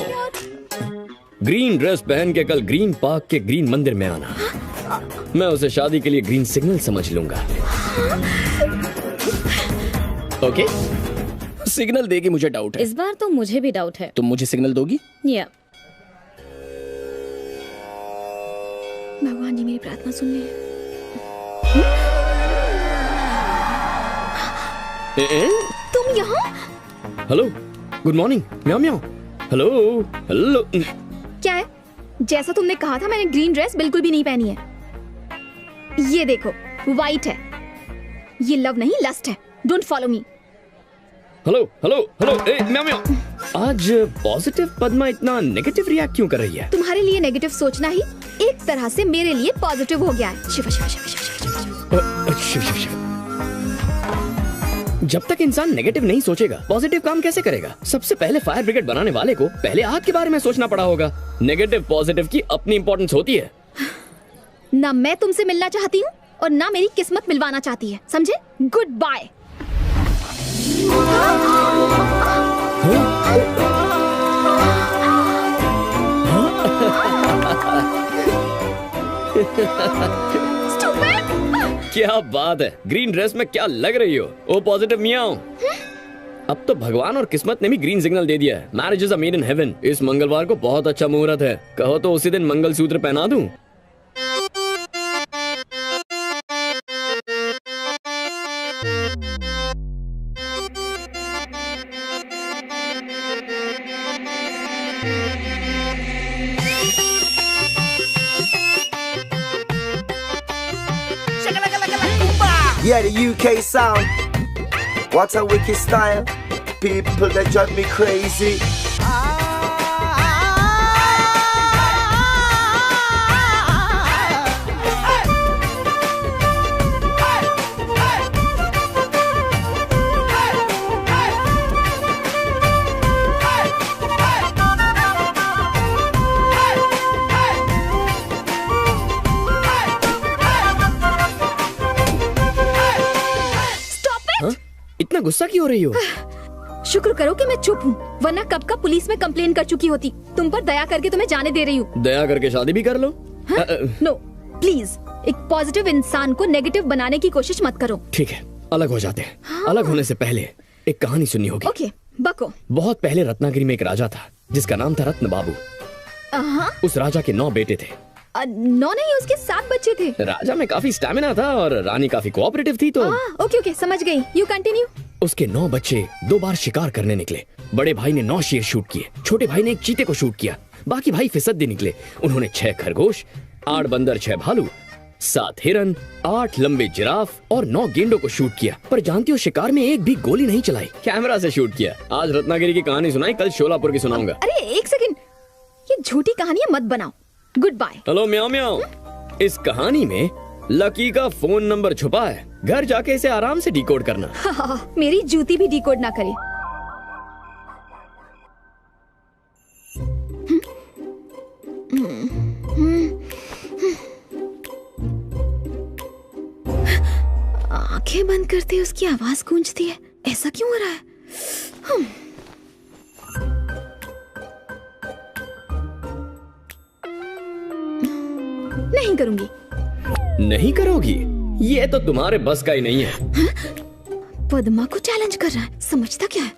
ग्रीन ड्रेस पहन के कल ग्रीन पार्क के ग्रीन मंदिर में आना। मैं उसे शादी के लिए ग्रीन सिग्नल समझ लूंगा। ओके, सिग्नल देगी, मुझे डाउट है। इस बार तो मुझे भी डाउट है। तुम मुझे सिग्नल दोगी? या। भगवान जी मेरी प्रार्थना सुन ले। तुम यहाँ? Hello, good morning meow meow. Hello hello. क्या है? जैसा तुमने कहा था, मैंने ग्रीन ड्रेस बिल्कुल भी नहीं पहनी है। ये देखो, व्हाइट है। ये लव नहीं, लस्ट है। Don't follow me. Hello hello hello, meow meow. आज पॉजिटिव पद्मा इतना नेगेटिव रिएक्ट क्यों कर रही है? तुम्हारे लिए नेगेटिव सोचना ही एक तरह से मेरे लिए पॉजिटिव हो गया है। शिवा शिवा शिवा शिवा शिवा शिवा। जब तक इंसान नेगेटिव नहीं सोचेगा, पॉजिटिव काम कैसे करेगा? सबसे पहले फायर ब्रिगेड बनाने वाले को पहले आग के बारे में सोचना पड़ा होगा। नेगेटिव पॉजिटिव की अपनी इंपॉर्टेंस होती है। ना मैं तुमसे मिलना चाहती हूँ और ना मेरी किस्मत मिलवाना चाहती है, समझे? Goodbye. क्या बात है, ग्रीन ड्रेस में क्या लग रही हो। ओ पॉजिटिव मियाओ। अब तो भगवान और किस्मत ने भी ग्रीन सिग्नल दे दिया है। Marriages are made in heaven. इस मंगलवार को बहुत अच्छा मुहूर्त है, कहो तो उसी दिन मंगलसूत्र पहना दूं। Yeah, the UK sound. What a wicked style. People that drive me crazy. इतना गुस्सा क्यों हो रही हो? शुक्र करो कि मैं चुप हूँ, वरना कब का पुलिस में कंप्लेन कर चुकी होती। तुम पर दया करके तुम्हें जाने दे रही हूँ। दया करके शादी भी कर लो। नो प्लीज, एक पॉजिटिव इंसान को नेगेटिव बनाने की कोशिश मत करो। ठीक है, अलग हो जाते हैं। हाँ। अलग होने से पहले एक कहानी सुननी होगी। ओके, बको। बहुत पहले रत्नागिरी में एक राजा था जिसका नाम था रत्न बाबू। उस राजा के 9 बेटे थे। 9 नहीं, उसके 7 बच्चे थे। राजा में काफी स्टैमिना था और रानी काफी कोऑपरेटिव थी। तो ओके, समझ गई। You continue. उसके 9 बच्चे 2 बार शिकार करने निकले। बड़े भाई ने 9 शेर शूट किए, छोटे भाई ने एक चीते को शूट किया, बाकी भाई फिसड्डी निकले। उन्होंने 6 खरगोश, 8 बंदर, 6 भालू, 7 हिरन, 8 लंबे जिराफ और 9 गेंडों को शूट किया। पर जानती हो, शिकार में एक भी गोली नहीं चलाई, कैमरा से शूट किया। आज रत्नागिरी की कहानी सुनाई, कल शोलापुर की सुनाऊंगा। अरे एक सेकंड, ये झूठी कहानियां मत बनाओ। Goodbye. हेलो म्याओ म्याओ। इस कहानी में लकी का फोन नंबर छुपा है, घर जाके इसे आराम से डिकोड करना। मेरी जूती भी डिकोड ना करे। आंखें बंद करते ही उसकी आवाज गूंजती है, ऐसा क्यों हो रहा है? नहीं करूंगी। नहीं करोगी? ये तो तुम्हारे बस का ही नहीं है। पद्मा को चैलेंज कर रहा है, समझता क्या है?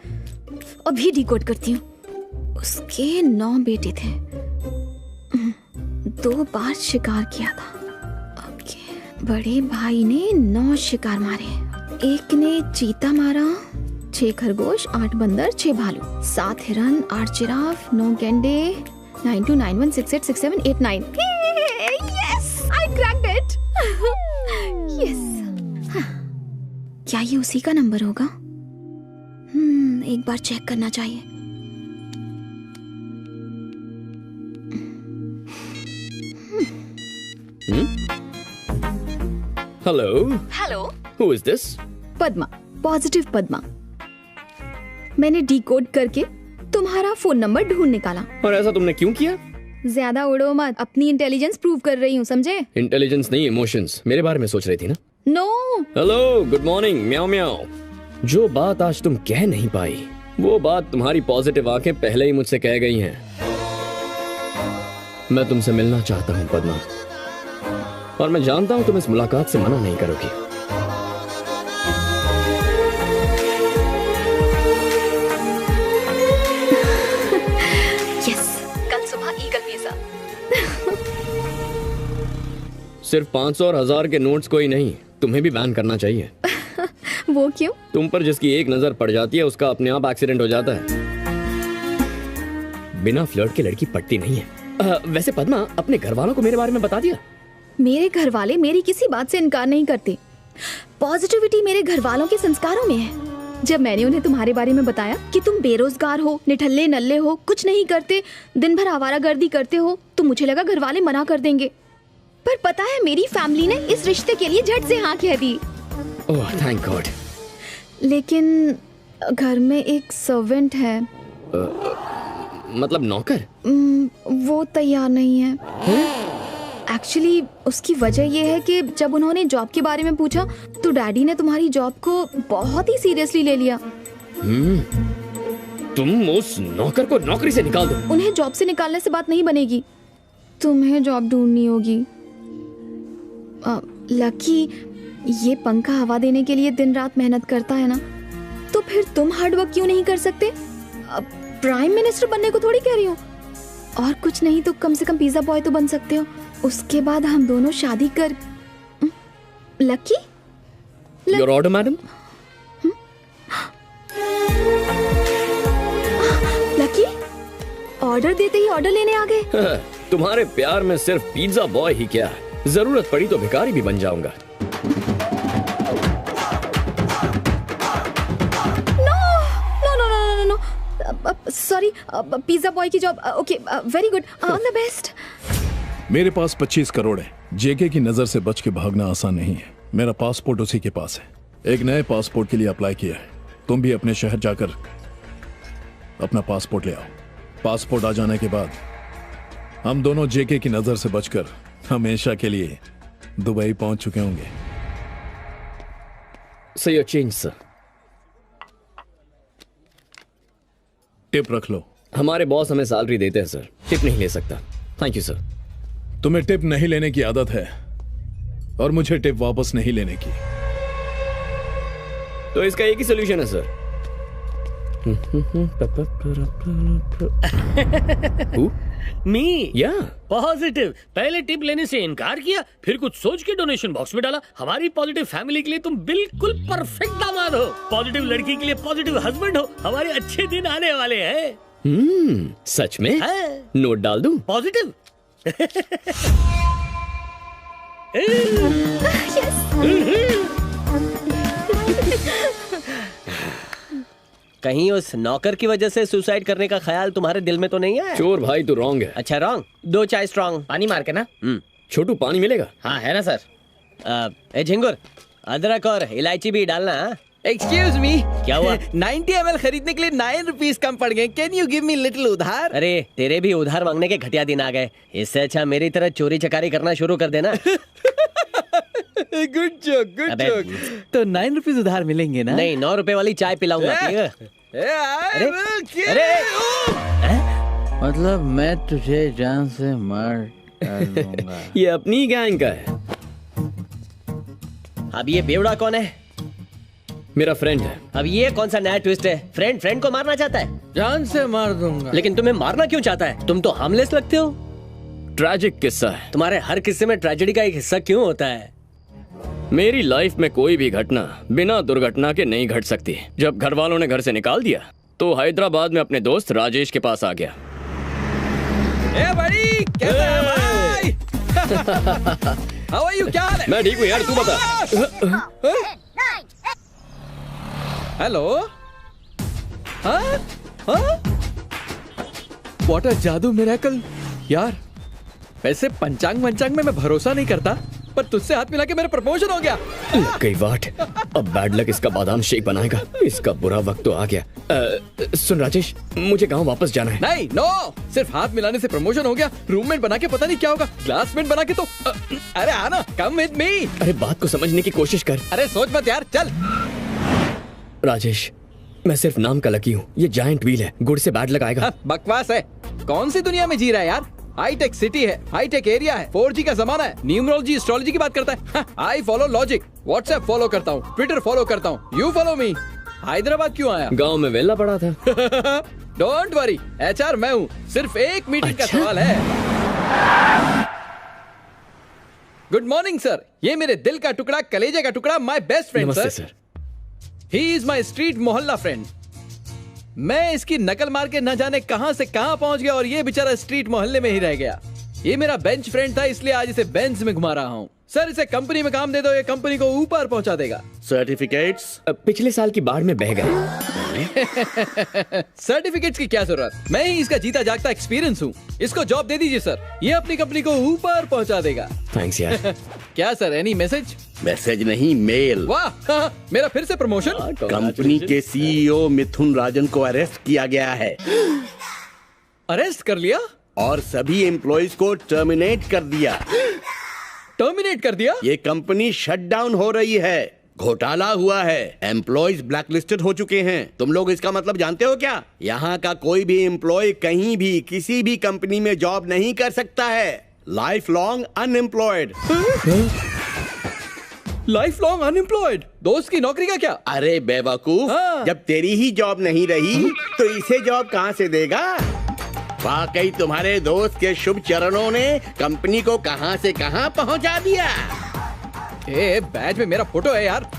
अभी डिकोड करती हूँ। उसके 9 बेटे थे, 2 बार शिकार किया था। ओके, बड़े भाई ने 9 शिकार मारे, एक ने चीता मारा, 6 खरगोश, 8 बंदर, 6 भालू, 7 हिरन, 8 जिराफ, 9 गेंडे, 9291686789। Yes, I cracked it. Yes. क्या ये उसी का नंबर होगा? एक बार चेक करना चाहिए। Hello. Hello. Who is this? Padma, positive Padma. मैंने डिकोड करके तुम्हारा फोन नंबर ढूंढ निकाला। और ऐसा तुमने क्यों किया? ज्यादा उड़ो मत, अपनी इंटेलिजेंस प्रूव कर रही हूँ, समझे? इंटेलिजेंस नहीं, इमोशंस। मेरे बारे में सोच रही थी ना? No. Hello, good morning meow म्याओ। जो बात आज तुम कह नहीं पाई, वो बात तुम्हारी पॉजिटिव आंखें पहले ही मुझसे कह गई हैं। मैं तुमसे मिलना चाहता हूँ पद्मा, और मैं जानता हूँ तुम इस मुलाकात से मना नहीं करोगी। सिर्फ 500 और 1000 के नोट्स को ही नहीं, तुम्हें भी बैन करना चाहिए। वो क्यों? तुम पर जिसकी एक नजर पड़ जाती है उसका अपने आप एक्सीडेंट हो जाता है। बिना फ्लर्ट के लड़की पटती नहीं है। वैसे पद्मा, अपने घर वालों को मेरे बारे में बता दिया? मेरे घर वाले मेरी किसी बात से इनकार नहीं करते। पॉजिटिविटी मेरे घर वालों के संस्कारों में है। जब मैंने उन्हें तुम्हारे बारे में बताया कि तुम बेरोजगार हो, निठल्ले नल्ले हो, कुछ नहीं करते, दिन भर आवारागर्दी करते हो, तो मुझे लगा घर वाले मना कर देंगे। पर पता है, मेरी फैमिली ने इस रिश्ते के लिए झट से हाँ कह दी। ओह, थैंक गॉड। लेकिन घर में एक सर्वेंट है। मतलब नौकर? वो तैयार नहीं है। एक्चुअली उसकी वजह ये है कि जब उन्होंने जॉब के बारे में पूछा तो डैडी ने तुम्हारी जॉब को बहुत ही सीरियसली ले लिया। तुम उस नौकर को नौकरी से निकाल दो। उन्हें जॉब से निकालने से बात नहीं बनेगी, तुम्हें जॉब ढूंढनी होगी। लकी, ये पंखा हवा देने के लिए दिन रात मेहनत करता है ना, तो फिर तुम हार्ड वर्क क्यों नहीं कर सकते? प्राइम मिनिस्टर बनने को थोड़ी कह रही हो, और कुछ नहीं तो कम से कम पिज्जा बॉय तो बन सकते हो। उसके बाद हम दोनों शादी कर। Lucky, your order madam. Lucky, order देते ही ऑर्डर लेने आ गए। तुम्हारे प्यार में सिर्फ पिज्जा बॉय ही क्या, जरूरत पड़ी तो भिखारी भी बन जाऊंगा। सॉरी, पिज्जा बॉय की job. Okay, very good, all the best. मेरे पास 25 करोड़ है। जेके की नजर से बच के भागना आसान नहीं है। मेरा पासपोर्ट उसी के पास है। एक नए पासपोर्ट के लिए अप्लाई किया है। तुम भी अपने शहर जाकर अपना पासपोर्ट ले आओ। पासपोर्ट आ जाने के बाद हम दोनों जेके की नजर से बचकर हमेशा के लिए दुबई पहुंच चुके होंगे। सही हो चेंज सर। टिप रख लो। हमारे बॉस हमें सैलरी देते हैं सर, टिप नहीं ले सकता। Thank you sir. तुम्हें टिप नहीं लेने की आदत है और मुझे टिप वापस नहीं लेने की। तो इसका एक ही सोल्यूशन है सर। मी या पॉजिटिव। पहले टिप लेने से इनकार किया, फिर कुछ सोच के डोनेशन बॉक्स में डाला। हमारी पॉजिटिव फैमिली के लिए तुम बिल्कुल परफेक्ट दामाद हो। पॉजिटिव लड़की के लिए पॉजिटिव हस्बैंड हो। हमारे अच्छे दिन आने वाले हैं। सच में? नोट डाल दूं? पॉजिटिव। कहीं उस नौकर की वजह से सुसाइड करने का ख्याल तुम्हारे दिल में तो नहीं है? चोर भाई तू रॉन्ग है। अच्छा रॉन्ग? 2 चाय स्ट्रॉन्ग पानी मार के ना। छोटू पानी मिलेगा? हाँ है ना सर। ए झिंगुर, अदरक और इलायची भी डालना। एक्सक्यूज मी, क्या हुआ? 90 ml खरीदने के लिए 9 रुपीस कम पड़ गए। Can you give me little उधार? अरे तेरे भी उधार मांगने के घटिया दिन आ गए। इससे अच्छा मेरी तरह चोरी चकारी करना शुरू कर देना। Good joke, good joke. तो 9 रुपीस उधार मिलेंगे ना? नहीं, 9 रुपए वाली चाय पिलाऊंगा। अरे मतलब मैं तुझे जान से मार डालूंगा। ये अपनी गैंग का है। अब ये बेवड़ा कौन है? मेरा फ्रेंड है। अब ये कौन सा नया ट्विस्ट है? फ्रेंड फ्रेंड को मारना चाहता है? जान से मार दूंगा। लेकिन तुम्हें मारना क्यों चाहता है? तुम तो हार्मलेस लगते हो। ट्रैजिक किस्सा है। तुम्हारे हर किस्से में ट्रेजेडी का एक हिस्सा क्यों होता है? मेरी लाइफ में कोई भी घटना बिना दुर्घटना के नहीं घट सकती। जब घर वालों ने घर से निकाल दिया तो हैदराबाद में अपने दोस्त राजेश के पास आ गया। ए भाई, कैसा है भाई? How are you? क्या हाल है? मैं ठीक हूँ यार, तू बता। हेलो। व्हाट अ जादू मिरेकल यार। वैसे पंचांग में मैं भरोसा नहीं करता, पर तुझसे हाथ मिला के मेरा प्रमोशन हो गया। कई वाट, अब बैड लक इसका बादाम शेक बनाएगा। इसका बुरा वक्त तो आ गया। सुन राजेश, मुझे गांव वापस जाना है। नहीं, नो, सिर्फ हाथ मिलाने से प्रमोशन हो गया। रूममेट बना के पता नहीं क्या होगा। क्लासमेट बना के तो अरे आना, कम विद मी। अरे बात को समझने की कोशिश कर। अरे सोच मत यार, चल। राजेश, मैं सिर्फ नाम का लकी हूँ। ये जायंट व्हील है, गुड़ से बैड लक आएगा। बकवास है। कौन सी दुनिया में जी रहा है यार? हाईटेक सिटी है, हाईटेक एरिया है, 4G का जमाना है। न्यूमरोलॉजी एस्ट्रोलॉजी की बात करता है। I follow logic. WhatsApp follow करता हूँ, ट्विटर फॉलो करता हूँ। You follow me. हैदराबाद क्यों आया? गांव में वेला पड़ा था। डोंट वरी, HR मैं हूँ। सिर्फ एक मीटिंग का सवाल है। Good morning sir. ये मेरे दिल का टुकड़ा, कलेजे का टुकड़ा, my best friend sir. He is my street मोहल्ला फ्रेंड। मैं इसकी नकल मार के न जाने कहां से कहां पहुंच गया और ये बेचारा स्ट्रीट मोहल्ले में ही रह गया। ये मेरा बेंच फ्रेंड था, इसलिए आज इसे बेंच में घुमा रहा हूँ। सर इसे कंपनी में काम दे दो, ये कंपनी को ऊपर पहुंचा देगा। सर्टिफिकेट्स पिछले साल की बाढ़ में बह गए। सर्टिफिकेट्स की क्या जरूरत? मैं ही इसका जीता जागता एक्सपीरियंस हूँ। इसको जॉब दे दीजिए सर, ये अपनी कंपनी को ऊपर पहुंचा देगा। थैंक्स यार। क्या सर, एनी मैसेज? मैसेज नहीं, मेल। वाह, मेरा फिर से प्रमोशन। कंपनी के CEO मिथुन राजन को अरेस्ट किया गया है। अरेस्ट कर लिया? और सभी एम्प्लॉइज को टर्मिनेट कर दिया। टर्मिनेट कर दिया? ये कंपनी शट डाउन हो रही है। घोटाला हुआ है, एम्प्लॉयज ब्लैकलिस्टेड हो चुके हैं। तुम लोग इसका मतलब जानते हो क्या? यहाँ का कोई भी एम्प्लॉय कहीं भी किसी भी कंपनी में जॉब नहीं कर सकता है। Life long unemployed. Life long unemployed? दोस्त की नौकरी का क्या? अरे बेवकूफ, जब तेरी ही जॉब नहीं रही तो इसे जॉब कहाँ से देगा? वाकई तुम्हारे दोस्त के शुभ चरणों ने कंपनी को कहां से कहां पहुंचा दिया। बैच में मेरा फोटो है यार।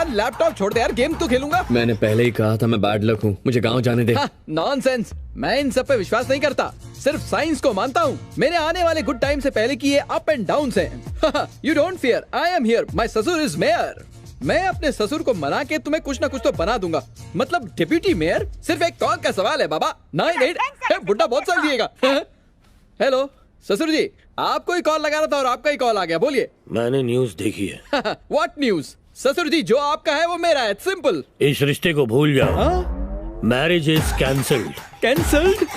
लैपटॉप छोड़ दे यार, गेम तो खेलूंगा। मैंने पहले ही कहा था मैं बैड लक हूँ, मुझे गांव जाने दे। नॉनसेंस, मैं इन सब पे विश्वास नहीं करता, सिर्फ साइंस को मानता हूँ। मेरे आने वाले गुड टाइम से पहले की ये अप एंड डाउन हैं। You don't fear, I am here, my ससुर इज मेयर। मैं अपने ससुर को मना के तुम्हें कुछ ना कुछ तो बना दूंगा। मतलब डिप्यूटी मेयर सिर्फ एक कॉल का सवाल है बाबा। नहीं, बुड्ढा बहुत साल दिएगा। हेलो ससुर जी, आपको ही कॉल लगा रहा था और आपका ही कॉल आ गया, बोलिए। मैंने न्यूज देखी है। What news? ससुर जी, जो आपका है वो मेरा है, सिंपल। इस रिश्ते को भूल जाओ। Marriage is cancelled. कैंसल्ड?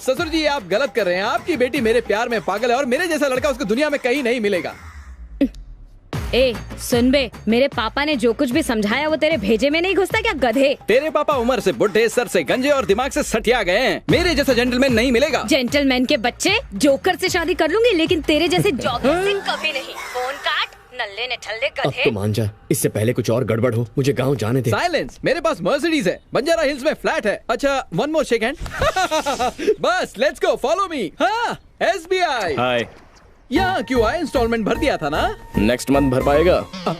ससुर जी, आप गलत कर रहे हैं। आपकी बेटी मेरे प्यार में पागल है और मेरे जैसा लड़का उसको दुनिया में कहीं नहीं मिलेगा। ए सुन बे, मेरे पापा ने जो कुछ भी समझाया वो तेरे भेजे में नहीं घुसता क्या, गधे? तेरे पापा उम्र से बुढ़े, सर से गंजे और दिमाग से सटिया गए हैं। मेरे जैसा जेंटलमैन नहीं मिलेगा। जेंटलमैन के बच्चे, जोकर से शादी कर लूंगी लेकिन तेरे जैसे जॉकर से कभी नहीं। फोन काट, नल्ले ने ठल्ले अब गधे। तो मान जा, इससे पहले कुछ और गड़बड़ हो, मुझे गांव जाने दे। साइलेंस, मेरे पास मर्सिडीज है, बंजारा हिल्स में फ्लैट है। अच्छा, वन मोर शेक हैंड। बस लेट्स गो, फॉलो मी। हाँ, SBI। हाय। यहाँ क्यों आए? इंस्टॉलमेंट भर दिया था ना? नेक्स्ट मंथ भर पाएगा।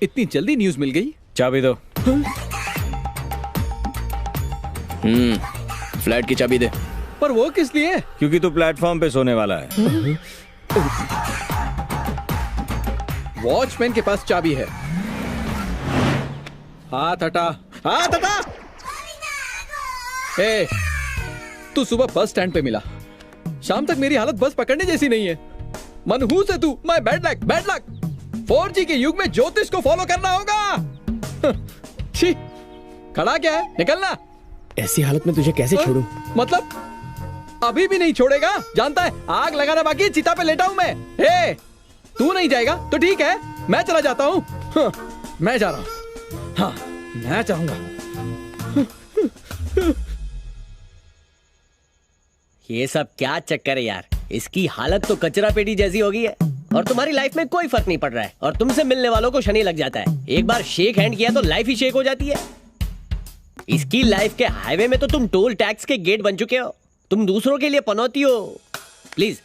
इतनी जल्दी न्यूज मिल गई? चाबी दो। फ्लैट की चाबी दे। पर वो किस लिए? क्योंकि तू प्लेटफॉर्म पे सोने वाला है। वॉचमैन के पास चाबी है। हाथ हटा, हाथ हटा। ए, तू सुबह बस स्टैंड पे मिला, शाम तक मेरी हालत बस पकड़ने जैसी नहीं है। मनहूस है तू। My bad luck, bad luck. 4G के युग में ज्योतिष को फॉलो करना होगा। छी, खड़ा क्या है? निकलना। ऐसी हालत में तुझे कैसे छोड़ूं? मतलब अभी भी नहीं छोड़ेगा? जानता है आग लगाना बाकी है, चिता पे लेटा हूं मैं। हे, तू नहीं जाएगा तो ठीक है, मैं चला जाता हूँ। मैं जा रहा हूँ। हाँ, मैं चाहूंगा। ये सब क्या चक्कर है यार? इसकी हालत तो कचरा पेटी जैसी हो गई है और तुम्हारी लाइफ में कोई फर्क नहीं पड़ रहा है और तुमसे मिलने वालों को शनि लग जाता है। एक बार शेक हैंड किया तो लाइफ ही शेक हो जाती है। इसकी लाइफ के हाईवे में तो तुम टोल टैक्स के गेट बन चुके हो। तुम दूसरों के लिए पनौती हो। प्लीज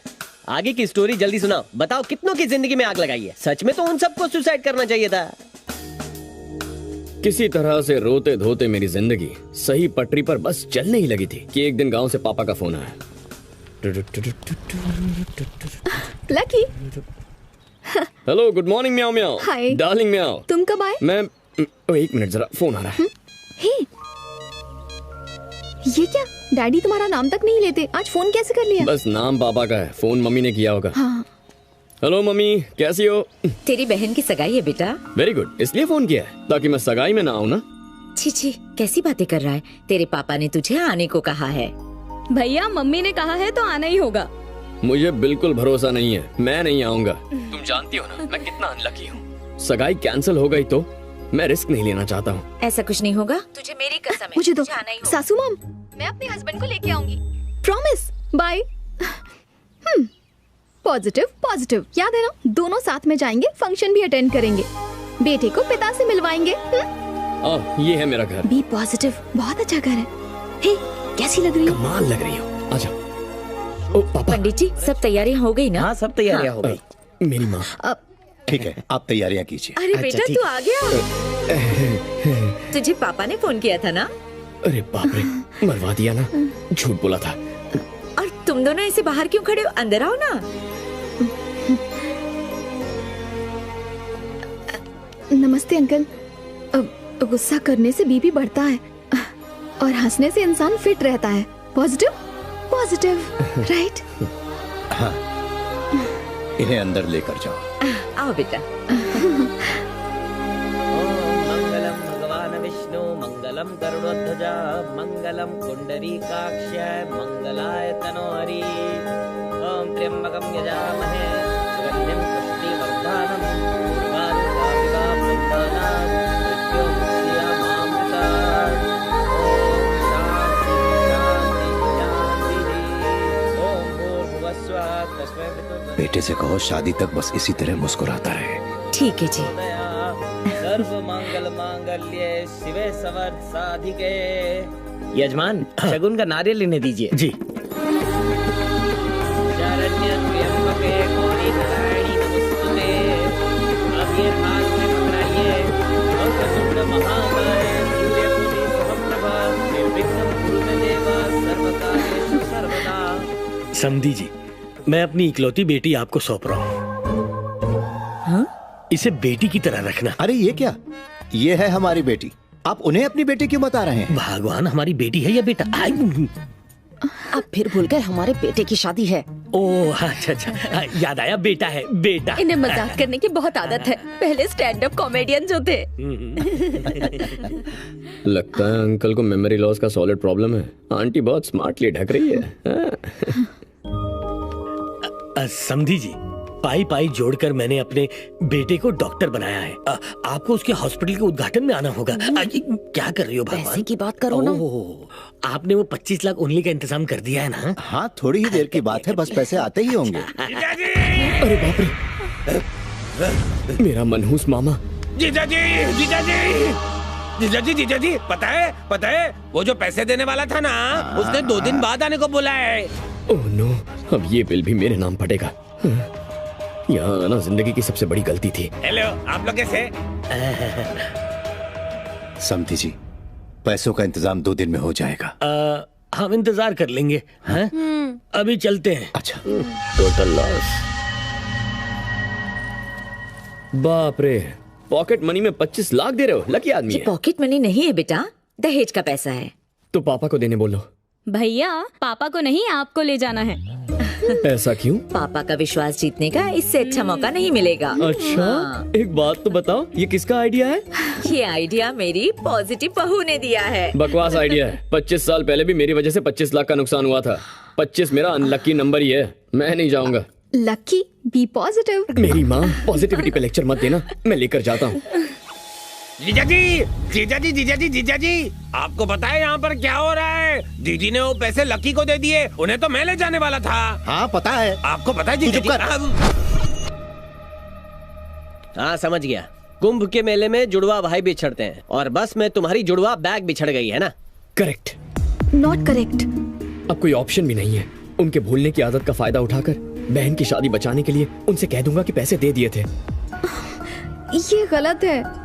आगे की स्टोरी जल्दी सुनाओ। बताओ कितनों की जिंदगी में आग लगाई है? सच में तो उन सबको सुसाइड करना चाहिए था। किसी तरह से रोते धोते मेरी जिंदगी सही पटरी पर बस चलने ही लगी थी कि एक दिन गांव से पापा का फोन आया। Lucky. Hello, good morning meow म्याओ। हाय डार्लिंग म्याओ। तुम कब आए? मैं एक मिनट, जरा फोन आ रहा है। हे, ये क्या? डैडी तुम्हारा नाम तक नहीं लेते, आज फोन कैसे कर लिया? बस नाम पापा का है, फोन मम्मी ने किया होगा। हाँ। हेलो मम्मी, कैसी हो? तेरी बहन की सगाई है बेटा। वेरी गुड, इसलिए फोन किया है ताकि मैं सगाई में ना आऊँ ना। छी छी, कैसी बातें कर रहा है? तेरे पापा ने तुझे आने को कहा है। भैया, मम्मी ने कहा है तो आना ही होगा। मुझे बिल्कुल भरोसा नहीं है, मैं नहीं आऊंगा। तुम जानती हो ना मैं कितना अनलकी हूँ। सगाई कैंसिल हो गई तो मैं रिस्क नहीं लेना चाहता हूँ। ऐसा कुछ नहीं होगा, तुझे मेरी कसम है। मुझे दो। आना ही होगा। सासू माम, मैं अपने हस्बैंड को लेके आऊंगी। प्रॉमिस। बाय। पॉजिटिव पॉजिटिव, याद है ना? दोनों साथ में जाएंगे, फंक्शन भी अटेंड करेंगे, बेटे को पिता से मिलवाएंगे। ये है मेरा घर। बी पॉजिटिव, बहुत अच्छा घर है। हे, कैसी लग रही हो? कमाल लग रही हो। आजा। ओ पापा। पंडित जी, सब तैयारियां हो गई ना? हाँ, सब तैयारियां हो गई। मेरी माँ। ठीक है, आप तैयारियां कीजिए। अरे बेटा, तू आ गया। तुझे पापा ने फोन किया था ना? अरे बाप रे, मरवा दिया ना, झूठ बोला था। और तुम दोनों ऐसे बाहर क्यों खड़े हो? अंदर आओ ना। नमस्ते अंकल। गुस्सा करने से बीपी बढ़ता है और हंसने से इंसान फिट रहता है। Positive positive, right? हाँ, इन्हें अंदर लेकर जाओ। आओ बेटा। मंगलम भगवान विष्णु, मंगलम गरुड़ध्वजा, मंगलम कुंडरीकाक्ष, मंगलाय तनोहरि। ओम त्र्यंबकम यजामहे सुगंधिं पुष्टिवर्धनम्, उर्वारुकमिव बेटे से कहो शादी तक बस इसी तरह मुस्कुराता रहे। ठीक है जी। सर्व मंगल मांगल्ये शिवे सर्वार्थ साधिके। यजमान, शगुन का नारियल लेने दीजिए। जी। शरण्य त्र्यंबके गौरी नारायणी नमोस्तुते। अब ये हाथ में पकड़ाइए। वक्रतुंड महाकाय सूर्यकोटि समप्रभा निर्विघ्नं कुरु मे देव सर्वकार्येषु सर्वदा। समधी जी, मैं अपनी इकलौती बेटी आपको सौंप रहा हूँ। इसे बेटी की तरह रखना। अरे ये क्या, ये है हमारी बेटी, आप उन्हें अपनी बेटी क्यों बता रहे हैं? भगवान, हमारी बेटी है या बेटा? अब फिर भूल गए, हमारे बेटे की शादी है। ओह अच्छा, याद आया, बेटा है, बेटा। इन्हें मजाक करने की बहुत आदत है, पहले स्टैंड अप कॉमेडियन जो थे। लगता है अंकल को मेमोरी लॉस का सॉलिड प्रॉब्लम है। आंटी बहुत स्मार्टली ढक रही है। समधी जी, पाई पाई जोड़कर मैंने अपने बेटे को डॉक्टर बनाया है। आपको उसके हॉस्पिटल के उद्घाटन में आना होगा। क्या कर रही हो भगवान? पैसे की बात करो ना। आपने वो 25 लाख ओनली का इंतजाम कर दिया है ना? हाँ, थोड़ी ही देर की बात है, बस पैसे आते ही होंगे। अरे बाप रे, मेरा मनहूस मामा। जीजा जी, जीजा जी, जीजा जी, जीजा जी, पता है वो जो पैसे देने वाला था ना, उसने 2 दिन बाद आने को बोला है। ओह नो, अब ये बिल भी मेरे नाम पड़ेगा। यहाँ आना जिंदगी की सबसे बड़ी गलती थी। हेलो, आप लोग कैसे? समधी जी, पैसों का इंतजाम 2 दिन में हो जाएगा। हम इंतजार कर लेंगे। हैं? अभी चलते हैं। अच्छा। Total loss. बाप रे, पॉकेट मनी में 25 लाख दे रहे हो? लकी आदमी है। पॉकेट मनी नहीं है बेटा, दहेज का पैसा है। तो पापा को देने बोलो। भैया, पापा को नहीं, आपको ले जाना है। ऐसा क्यों? पापा का विश्वास जीतने का इससे अच्छा मौका नहीं मिलेगा। अच्छा, एक बात तो बताओ, ये किसका आइडिया है? ये आइडिया मेरी पॉजिटिव बहू ने दिया है। बकवास आइडिया है। 25 साल पहले भी मेरी वजह से 25 लाख का नुकसान हुआ था। 25 मेरा अनलकी नंबर ही है, मैं नहीं जाऊंगा। Lucky, be positive. मेरी माँ, पॉजिटिविटी पे लेक्चर मत देना, मैं लेकर जाता हूँ। जीजा जी, जीजा जी, जीजा जी, जीजा जी, आपको पता है यहाँ पर क्या हो रहा है? दीदी ने वो पैसे लकी को दे दिए, उन्हें तो मैं ले जाने वाला था। हाँ पता है। आपको पता है जीजा जी? हाँ समझ गया। कुंभ के मेले में जुड़वा भाई बिछड़ते हैं, और बस में तुम्हारी जुड़वा बैग बिछड़ गई है ना? करेक्ट। Not correct. अब कोई ऑप्शन भी नहीं है। उनके भूलने की आदत का फायदा उठाकर बहन की शादी बचाने के लिए उनसे कह दूंगा कि पैसे दे दिए थे। ये गलत है।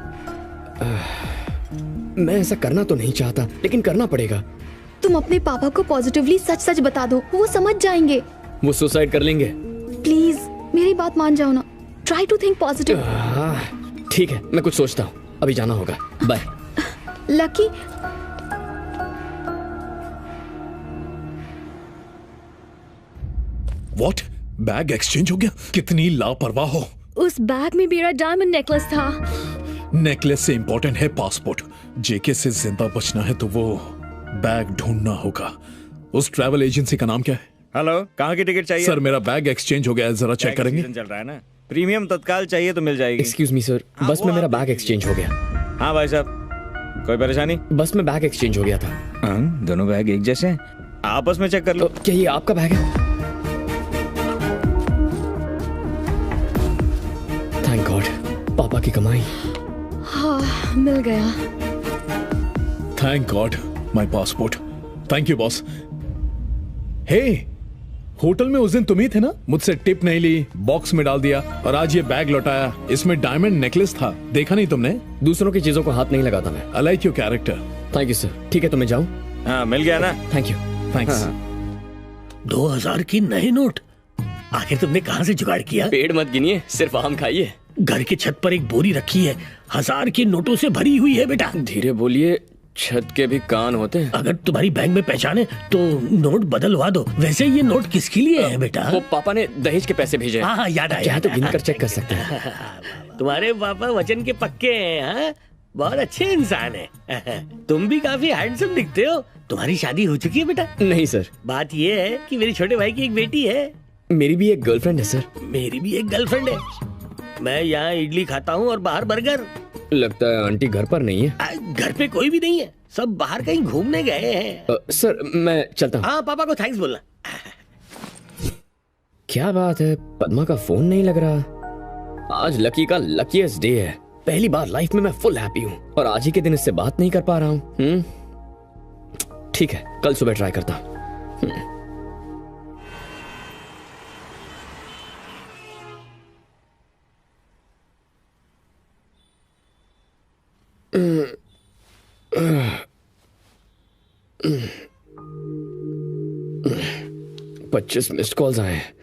मैं ऐसा करना तो नहीं चाहता, लेकिन करना पड़ेगा। तुम अपने पापा को पॉजिटिवली सच सच बता दो, वो समझ जाएंगे। वो सुसाइड कर लेंगे। प्लीज मेरी बात मान जाओ ना। Try to think positive. ठीक है, मैं कुछ सोचता हूँ, अभी जाना होगा। Bye. Lucky, what? Bag exchange हो गया? कितनी लापरवाह हो। उस बैग में मेरा डायमंड नेकलेस था। नेकलेस से इंपॉर्टेंट है पासपोर्ट। जेके से जिंदा बचना है तो वो बैग ढूंढना होगा। उस ट्रैवल एजेंसी का नाम क्या है? हेलो, कहाँ की टिकट चाहिए? सर, मेरा बैग एक्सचेंज हो गया है, जरा चेक करेंगे। चल रहा है ना, प्रीमियम तत्काल चाहिए तो मिल जाएगी। एक्सक्यूज मी सर, बस में मेरा बैग एक्सचेंज हो गया। हाँ भाई साहब, कोई परेशानी? बस में बैग एक्सचेंज हो गया था। दोनों बैग एक जैसे हैं, आपस में चेक कर लो। क्या ये आपका बैग है? थैंक गॉड, पापा की कमाई। हाँ, मिल गया। Thank God, my passport. Thank you boss. Hey, hotel में उस दिन तुम ही थे ना? मुझसे टिप नहीं ली, बॉक्स में डाल दिया, और आज ये बैग लौटाया। इसमें डायमंड नेकलेस था, देखा नहीं तुमने? दूसरों की चीजों को हाथ नहीं लगाता मैं। I like your character. Thank you sir. ठीक है तो मैं जाऊं? हाँ, मिल गया ना? Thank you. थैंक्स। 2000 की नए नोट? आखिर तुमने कहाँ से जुगाड़ किया? पेड़ मत गिनिए, सिर्फ आम खाइए। घर की छत पर एक बोरी रखी है, 1000 के नोटों से भरी हुई है बेटा। धीरे बोलिए, छत के भी कान होते हैं। अगर तुम्हारी बैंक में पहचान है तो नोट बदलवा दो। वैसे ये नोट किसके लिए है बेटा? वो पापा ने दहेज के पैसे भेजे। हाँ, याद आया। चाहे तो गिनकर चेक कर सकते हैं। तुम्हारे पापा वचन के पक्के हैं। हाँ? बहुत अच्छे इंसान है। तुम भी काफी हैंडसम दिखते हो। तुम्हारी शादी हो चुकी है बेटा? नहीं सर। बात ये है कि मेरे छोटे भाई की एक बेटी है। मेरी भी एक गर्लफ्रेंड है सर। मेरी भी एक गर्लफ्रेंड है। मैं यहाँ इडली खाता हूँ और बाहर बर्गर। लगता है आंटी घर पर नहीं है। घर पे कोई भी नहीं है, सब बाहर कहीं घूमने गए हैं। सर, मैं चलता हूँ। हाँ, पापा को थैंक्स बोलना। क्या बात है, पद्मा का फोन नहीं लग रहा। आज लकी का लकीएस्ट डे है। पहली बार लाइफ में मैं फुल हैप्पी हूँ और आज ही के दिन इससे बात नहीं कर पा रहा हूँ। ठीक है, कल सुबह ट्राई करता हूँ। पच्चीस मिस्ड कॉल्स आए हैं।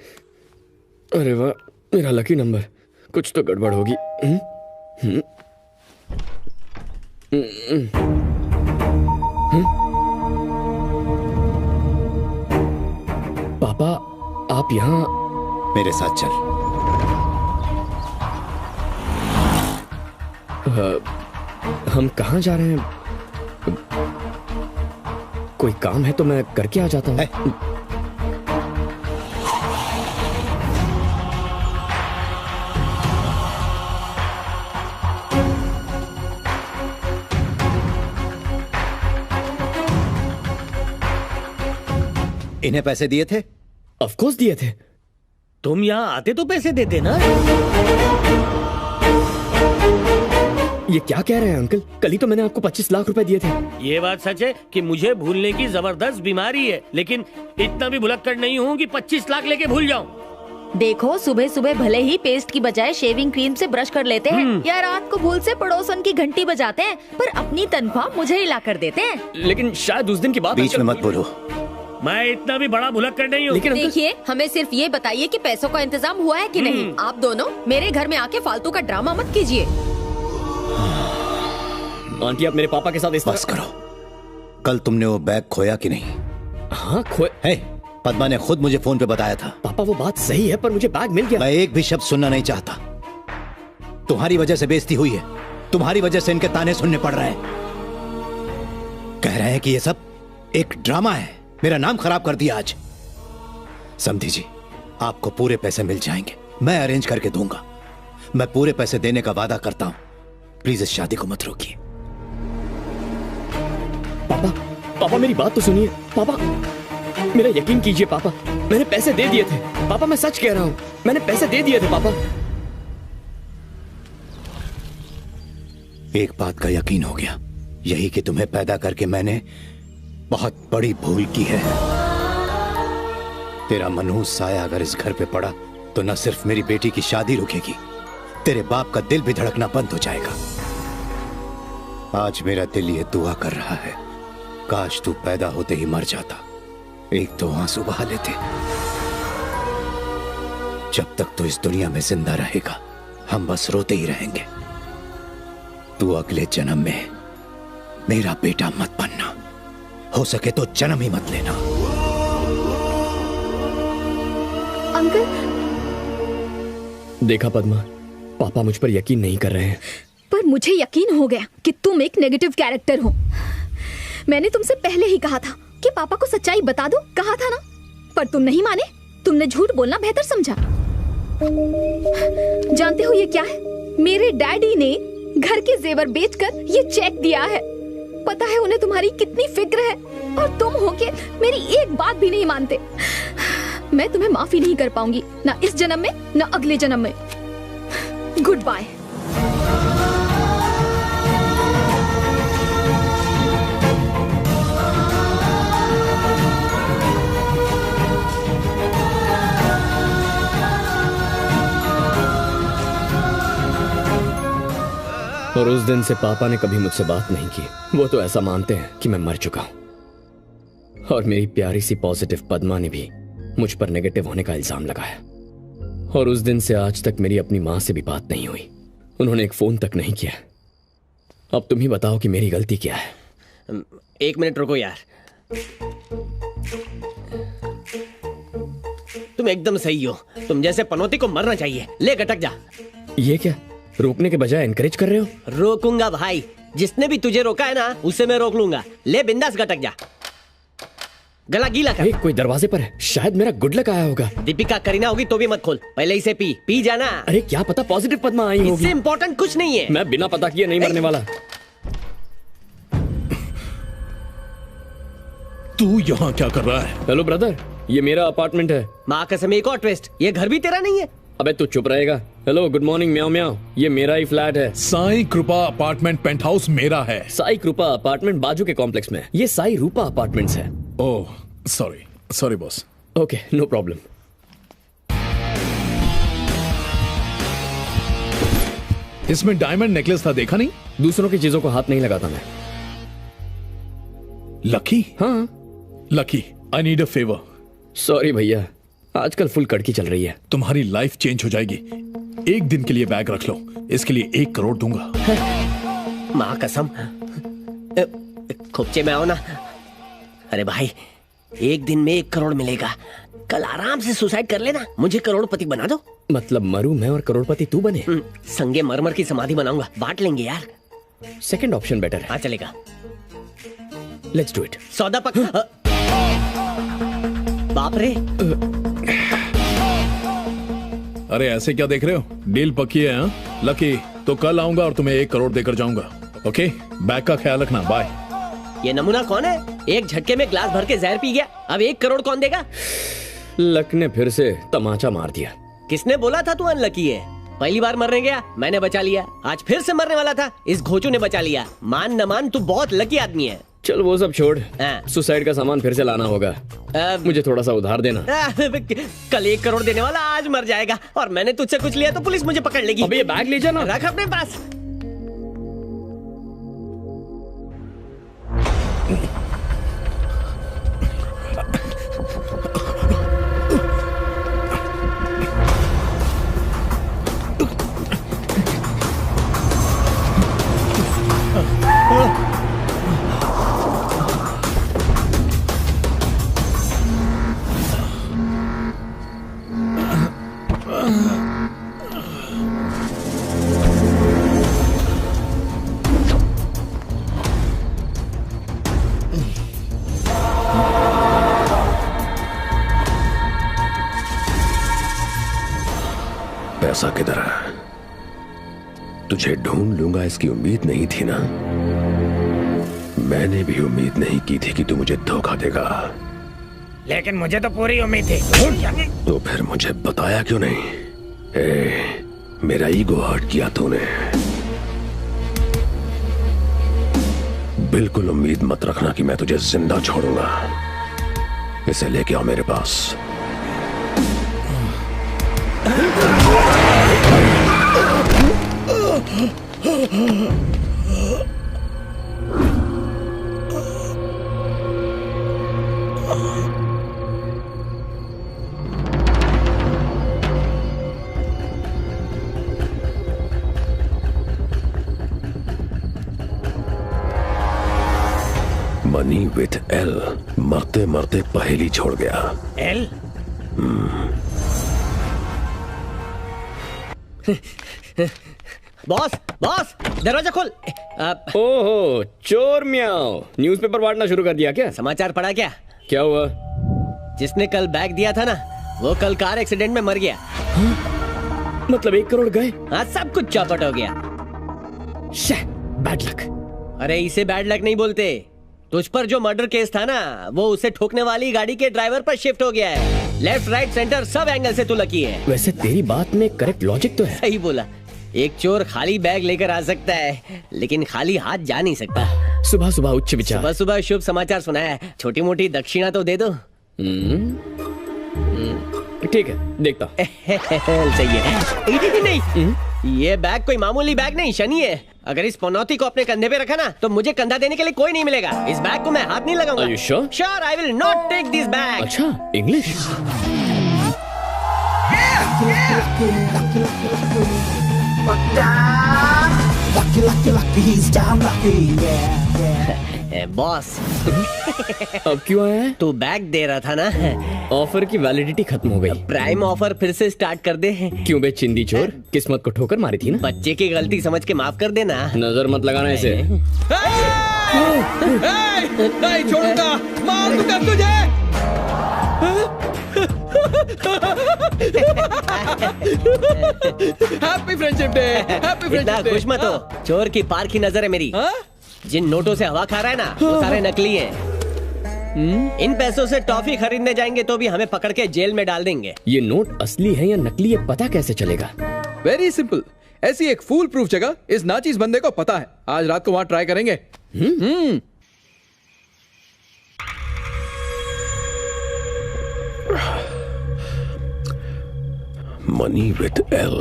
अरे वाह, मेरा लकी नंबर। कुछ तो गड़बड़ होगी। पापा, आप यहाँ? मेरे साथ चल। हम कहाँ जा रहे हैं? कोई काम है तो मैं करके आ जाता हूँ। इन्हें पैसे दिए थे? ऑफ कोर्स दिए थे। तुम यहाँ आते तो पैसे देते ना। ये क्या कह रहे हैं अंकल? कल ही तो मैंने आपको 25 लाख रुपए दिए थे। ये बात सच है कि मुझे भूलने की जबरदस्त बीमारी है, लेकिन इतना भी भुलक्कड़ नहीं हूँ कि 25 लाख लेके भूल जाऊँ। देखो, सुबह सुबह भले ही पेस्ट की बजाय शेविंग क्रीम से ब्रश कर लेते हैं या रात को भूल से पड़ोसन की घंटी बजाते हैं, पर अपनी तनख्वाह मुझे ही ला कर देते हैं। लेकिन शायद उस दिन की बात। बीच में मत बोलो। मैं इतना भी बड़ा भुलक्कड़ नहीं हूँ। लेकिन देखिए, हमें सिर्फ ये बताइए कि पैसों का इंतजाम हुआ है कि नहीं। आप दोनों मेरे घर में आके फालतू का ड्रामा मत कीजिए। आंटी, आप मेरे पापा के साथ इस बस करो। कल तुमने वो बैग खोया कि नहीं? हाँ, खोया। पद्मा ने खुद मुझे फोन पे बताया था। पापा, वो बात सही है, पर मुझे बैग मिल गया। मैं एक भी शब्द सुनना नहीं चाहता। तुम्हारी वजह से बेइज्जती हुई है, तुम्हारी वजह से इनके ताने सुनने पड़ रहे हैं। कह रहे हैं कि ये सब एक ड्रामा है, मेरा नाम खराब कर दिया आज। समझी जी, आपको पूरे पैसे मिल जाएंगे, मैं अरेंज करके दूंगा। मैं पूरे पैसे देने का वादा करता हूं। प्लीज इस शादी को मत रोकिए। पापा, पापा मेरी बात तो सुनिए। पापा, मेरा यकीन कीजिए पापा, मैंने पैसे दे दिए थे। पापा, मैं सच कह रहा हूँ, मैंने पैसे दे दिए थे पापा। एक बात का यकीन हो गया, यही कि तुम्हें पैदा करके मैंने बहुत बड़ी भूल की है। तेरा मनहूस साया अगर इस घर पे पड़ा तो न सिर्फ मेरी बेटी की शादी रुकेगी, तेरे बाप का दिल भी धड़कना बंद हो जाएगा। आज मेरा दिल ये दुआ कर रहा है, काश तू पैदा होते ही मर जाता, एक दो आंसू बहा लेते। जब तक तू इस दुनिया में जिंदा रहेगा हम बस रोते ही रहेंगे। तू अगले जन्म में मेरा बेटा मत बनना, हो सके तो जन्म ही मत लेना। अंकल। देखा पद्मा, पापा मुझ पर यकीन नहीं कर रहे हैं। पर मुझे यकीन हो गया कि तुम एक नेगेटिव कैरेक्टर हो। मैंने तुमसे पहले ही कहा था कि पापा को सच्चाई बता दो, कहा था ना, पर तुम नहीं माने। तुमने झूठ बोलना बेहतर समझा। जानते हो ये क्या है? मेरे डैडी ने घर के जेवर बेचकर ये चेक दिया है। पता है उन्हें तुम्हारी कितनी फिक्र है, और तुम होके मेरी एक बात भी नहीं मानते। मैं तुम्हें माफी नहीं कर पाऊंगी, ना इस जन्म में ना अगले जन्म में। Goodbye. और उस दिन से पापा ने कभी मुझसे बात नहीं की। वो तो ऐसा मानते हैं कि मैं मर चुका हूं। और मेरी प्यारी सी पॉजिटिव पद्मा ने भी मुझ पर नेगेटिव होने का इल्जाम लगाया। और उस दिन से आज तक मेरी अपनी मां से भी बात नहीं हुई। उन्होंने एक फोन तक नहीं किया। अब तुम ही बताओ कि मेरी गलती क्या है। एक मिनट रुको यार, तुम एकदम सही हो। तुम जैसे पनौती को मरना चाहिए। ले गटक जा। ये क्या, रोकने के बजाय एनकरेज कर रहे हो? रोकूंगा भाई, जिसने भी तुझे रोका है ना उसे मैं रोक लूंगा। ले बिंदास गटक जा। गला गीला कर। कोई दरवाजे पर है, शायद मेरा गुड लक आया होगा। दीपिका करीना होगी तो भी मत खोल, पहले इसे पी जाना। अरे क्या पता पॉजिटिव पद्मा आई होगी। इससे इम्पोर्टेंट कुछ नहीं है। मैं बिना पता किए नहीं मरने वाला। तू यहाँ क्या कर रहा है? हेलो ब्रदर, ये मेरा अपार्टमेंट है। माँ कसम, एक और ट्विस्ट, ये घर भी तेरा नहीं है। अबे तू चुप रहेगा। हेलो, गुड मॉर्निंग म्याओ म्याओ, ये मेरा ही फ्लैट है। साई कृपा अपार्टमेंट पेंट हाउस मेरा है। साई कृपा अपार्टमेंट बाजू के कॉम्प्लेक्स में, ये साई रूपा अपार्टमेंट्स है। Oh sorry boss. Okay, no problem. इसमें डायमंड नेकलेस था, देखा नहीं? दूसरों की चीजों को हाथ नहीं लगाता मैं। लकी? हाँ lucky, I need a favour. Sorry भैया, आजकल फुल कड़की चल रही है। तुम्हारी लाइफ चेंज हो जाएगी। एक दिन के लिए बैग रख लो, इसके लिए 1 करोड़ दूंगा। माँ कसम, खुपचे में आओ ना। अरे भाई, एक दिन में 1 करोड़ मिलेगा, कल आराम से सुसाइड कर लेना, मुझे करोड़पति बना दो। मतलब मरू मैं और करोड़पति तू बने? संगे मरमर की समाधि बनाऊंगा, बांट लेंगे यार। सेकंड ऑप्शन बेटर है। हाँ चलेगा, लेट्स डू इट। सौदा पक्का। बाप रे, अरे ऐसे क्या देख रहे हो? डील पक्की है। हाँ लकी, तो कल आऊंगा और तुम्हें 1 करोड़ देकर जाऊंगा। ओके, बैग का ख्याल रखना, बाय। ये नमूना कौन है? एक झटके में ग्लास भर के जहर पी गया, अब 1 करोड़ कौन देगा? लक ने फिर से तमाचा मार दिया। किसने बोला था तू अनलकी है? पहली बार मरने गया, मैंने बचा लिया। आज फिर से मरने वाला था, इस घोचू ने बचा लिया। मान न मान, तू बहुत लकी आदमी है। चल वो सब छोड़, सुसाइड का सामान फिर से लाना होगा। मुझे थोड़ा सा उधार देना। कल 1 करोड़ देने वाला आज मर जाएगा, और मैंने तुझसे कुछ लिया तो पुलिस मुझे पकड़ लेगी। अबे ये बैग ले जाना, रख अपने पास। पैसा किधर है? तुझे ढूंढ लूंगा इसकी उम्मीद नहीं थी ना। मैंने भी उम्मीद नहीं की थी कि तू मुझे धोखा देगा, लेकिन मुझे तो पूरी उम्मीद थी। तो फिर मुझे बताया क्यों नहीं? मेरा ईगो हर्ट किया तूने। बिल्कुल उम्मीद मत रखना कि मैं तुझे जिंदा छोड़ूंगा। इसे लेके आओ मेरे पास। मनी विथ एल मरते मरते पहेली छोड़ गया। एल? बॉस बॉस, दरवाजा खोल। ओहो, चोर म्याओ, न्यूज़पेपर बांटना शुरू कर दिया क्या? समाचार पढ़ा क्या? क्या हुआ? जिसने कल बैग दिया था ना, वो कल कार एक्सीडेंट में मर गया। मतलब 1 करोड़ गए? हाँ, सब कुछ चौपट हो गया। Bad luck. अरे इसे बैड लक नहीं बोलते। तुझ पर जो मर्डर केस था ना, वो उसे ठोकने वाली गाड़ी के ड्राइवर पर शिफ्ट हो गया है। लेफ्ट राइट सेंटर सब एंगल से तू लकी है। वैसे तेरी बात में करेक्ट लॉजिक तो है। सही बोला। एक चोर खाली बैग लेकर आ सकता है, लेकिन खाली हाथ जा नहीं सकता। सुबह सुबह उच्च विचार। सुबह सुबह शुभ समाचार सुनाया। छोटी मोटी दक्षिणा तो दे दो। ठीक है, देखता। सही है। नहीं, ये बैग कोई मामूली बैग नहीं, शनि है। अगर इस पनौती को अपने कंधे पे रखा ना, तो मुझे कंधा देने के लिए कोई नहीं मिलेगा। इस बैग को मैं हाथ नहीं लगाऊंगा। Are you sure? Sure, I will not take this bag. अच्छा, इंग्लिश। बॉस, अब क्यों आया है? तू बैग दे रहा था ना। ऑफर की वैलिडिटी खत्म हो गई। प्राइम ऑफर फिर से स्टार्ट कर दे। क्यों बे चिंदी चोर, किस्मत को ठोकर मारी थी ना। बच्चे की गलती समझ के माफ कर देना। नजर मत लगाना इसे। नहीं छोड़ूंगा, मार दूंगा तुझे। Happy friendship day. Happy friendship day. खुश मत हो, चोर की पार की नजर है मेरी। जिन नोटों से हवा खा रहा है ना, वो सारे नकली हैं। इन पैसों से टॉफी खरीदने जाएंगे तो भी हमें पकड़ के जेल में डाल देंगे। ये नोट असली है या नकली ये पता कैसे चलेगा? वेरी सिंपल, ऐसी एक फूल प्रूफ जगह इस नाचीज बंदे को पता है। आज रात को वहां ट्राई करेंगे। Money with L.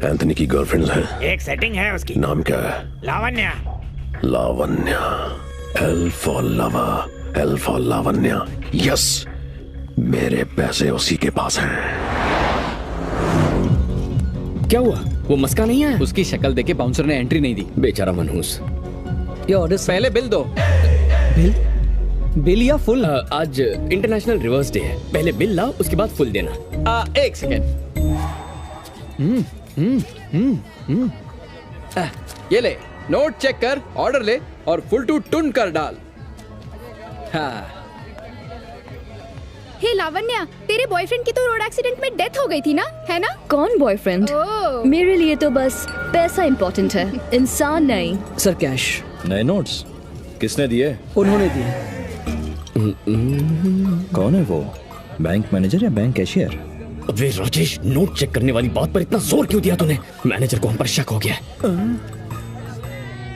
एंथनी की गर्लफ्रेंड है। एक सेटिंग है उसकी। नाम क्या है? लावण्या। लावण्या। एल फॉर लवा, एल फॉर लावण्या। यस, मेरे पैसे उसी के पास हैं। क्या हुआ? वो मस्का नहीं आया? उसकी शक्ल देखे बाउंसर ने एंट्री नहीं दी। बेचारा मनहूस। ये ऑर्डर पहले बिल दो। बिल या फुल? आज इंटरनेशनल रिवर्स डे है। पहले बिल लाओ, उसके बाद फुल देना। एक सेकेंड। ये ले, नोट चेक कर, ऑर्डर ले और फुल टू टुन कर डाल। हाँ। हे लावण्या, तेरे बॉयफ्रेंड की तो रोड एक्सीडेंट में डेथ हो गई थी ना, है ना? कौन बॉयफ्रेंड? मेरे लिए तो बस पैसा इम्पोर्टेंट है, इंसान नहीं। Sir cash. नए नोट्स किसने दिए? उन्होंने दिए। कौन है वो? बैंक मैनेजर या बैंक कैशियर? अबे राजेश, नोट चेक करने वाली बात पर इतना जोर क्यों दिया तूने? मैनेजर को हम पर शक हो गया।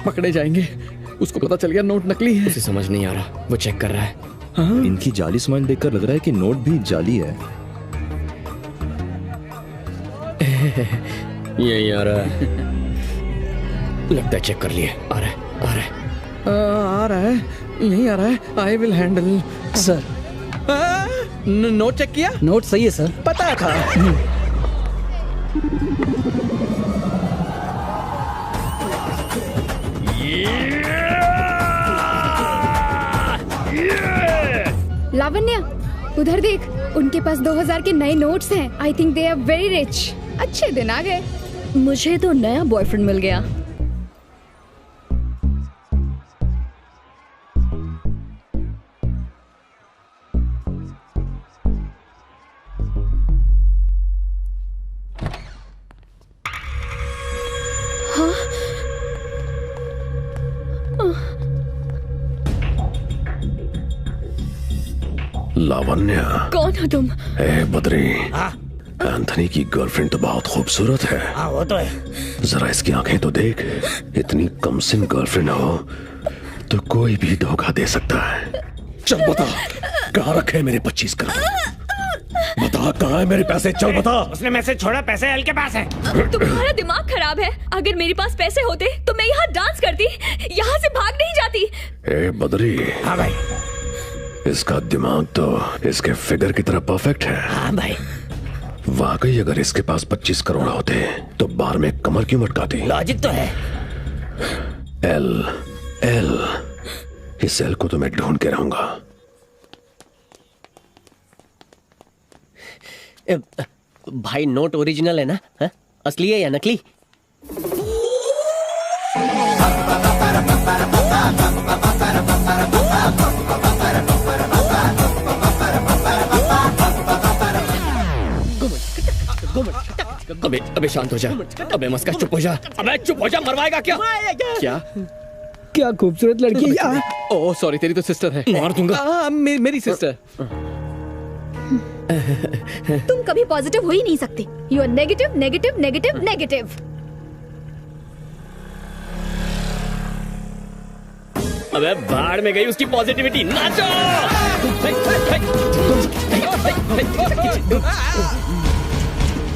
पकड़े जाएंगे। उसको पता चल गया नोट नकली है। उसे समझ नहीं आ रहा, वो चेक कर रहा है। इनकी जाली स्माइल देखकर लग रहा है कि नोट भी जाली है। यही आ रहा है। लगता है चेक कर लिए। आ रहा है, आ रहा है, आ रहा है, यही आ रहा है। I will handle. Sir note check किया? नोट सही है सर। पता था। लावण्या, उधर देख, उनके पास 2000 के नए नोट्स हैं। I think they are very rich. अच्छे दिन आ गए। मुझे तो नया बॉयफ्रेंड मिल गया। लावण्या। कौन हो तुम? ए बद्री, एंथनी की गर्लफ्रेंड तो बहुत खूबसूरत है। हाँ वो तो है। जरा इसकी आंखें तो देख। इतनी कमसिन गर्लफ्रेंड हो तो कोई भी धोखा दे सकता है। चल बता, कहाँ रखे हैं मेरे 25 करोड़? बता, कहाँ है मेरे पैसे? चल बता। उसने मैसेज छोड़ा, पैसे एल के पास है। तुम्हारा दिमाग खराब है। अगर मेरे पास पैसे होते तो मैं यहाँ डांस करती, यहाँ से भाग नहीं जाती। ए बद्री। हाँ भाई। इसका दिमाग तो इसके फिगर की तरह परफेक्ट है। हाँ भाई। वाकई अगर इसके पास 25 करोड़ होते तो बार में कमर क्यों मटकाती? लॉजिक तो है। एल, एल, इस एल को तो मैं ढूंढ के रहूंगा। भाई नोट ओरिजिनल है ना? हा? असली है या नकली? अबे शांत हो जा। अबे मस्का चुप हो जा। अबे चुप हो जा, मरवाएगा क्या? क्या? क्या खूबसूरत लड़की है यार। ओह सॉरी, तेरी तो सिस्टर है। मार दूंगा। मेरी सिस्टर। तुम कभी पॉजिटिव हो ही नहीं सकते। You are negative, negative, negative, negative. अबे भाड़ में गई उसकी पॉजिटिविटी। नाचो।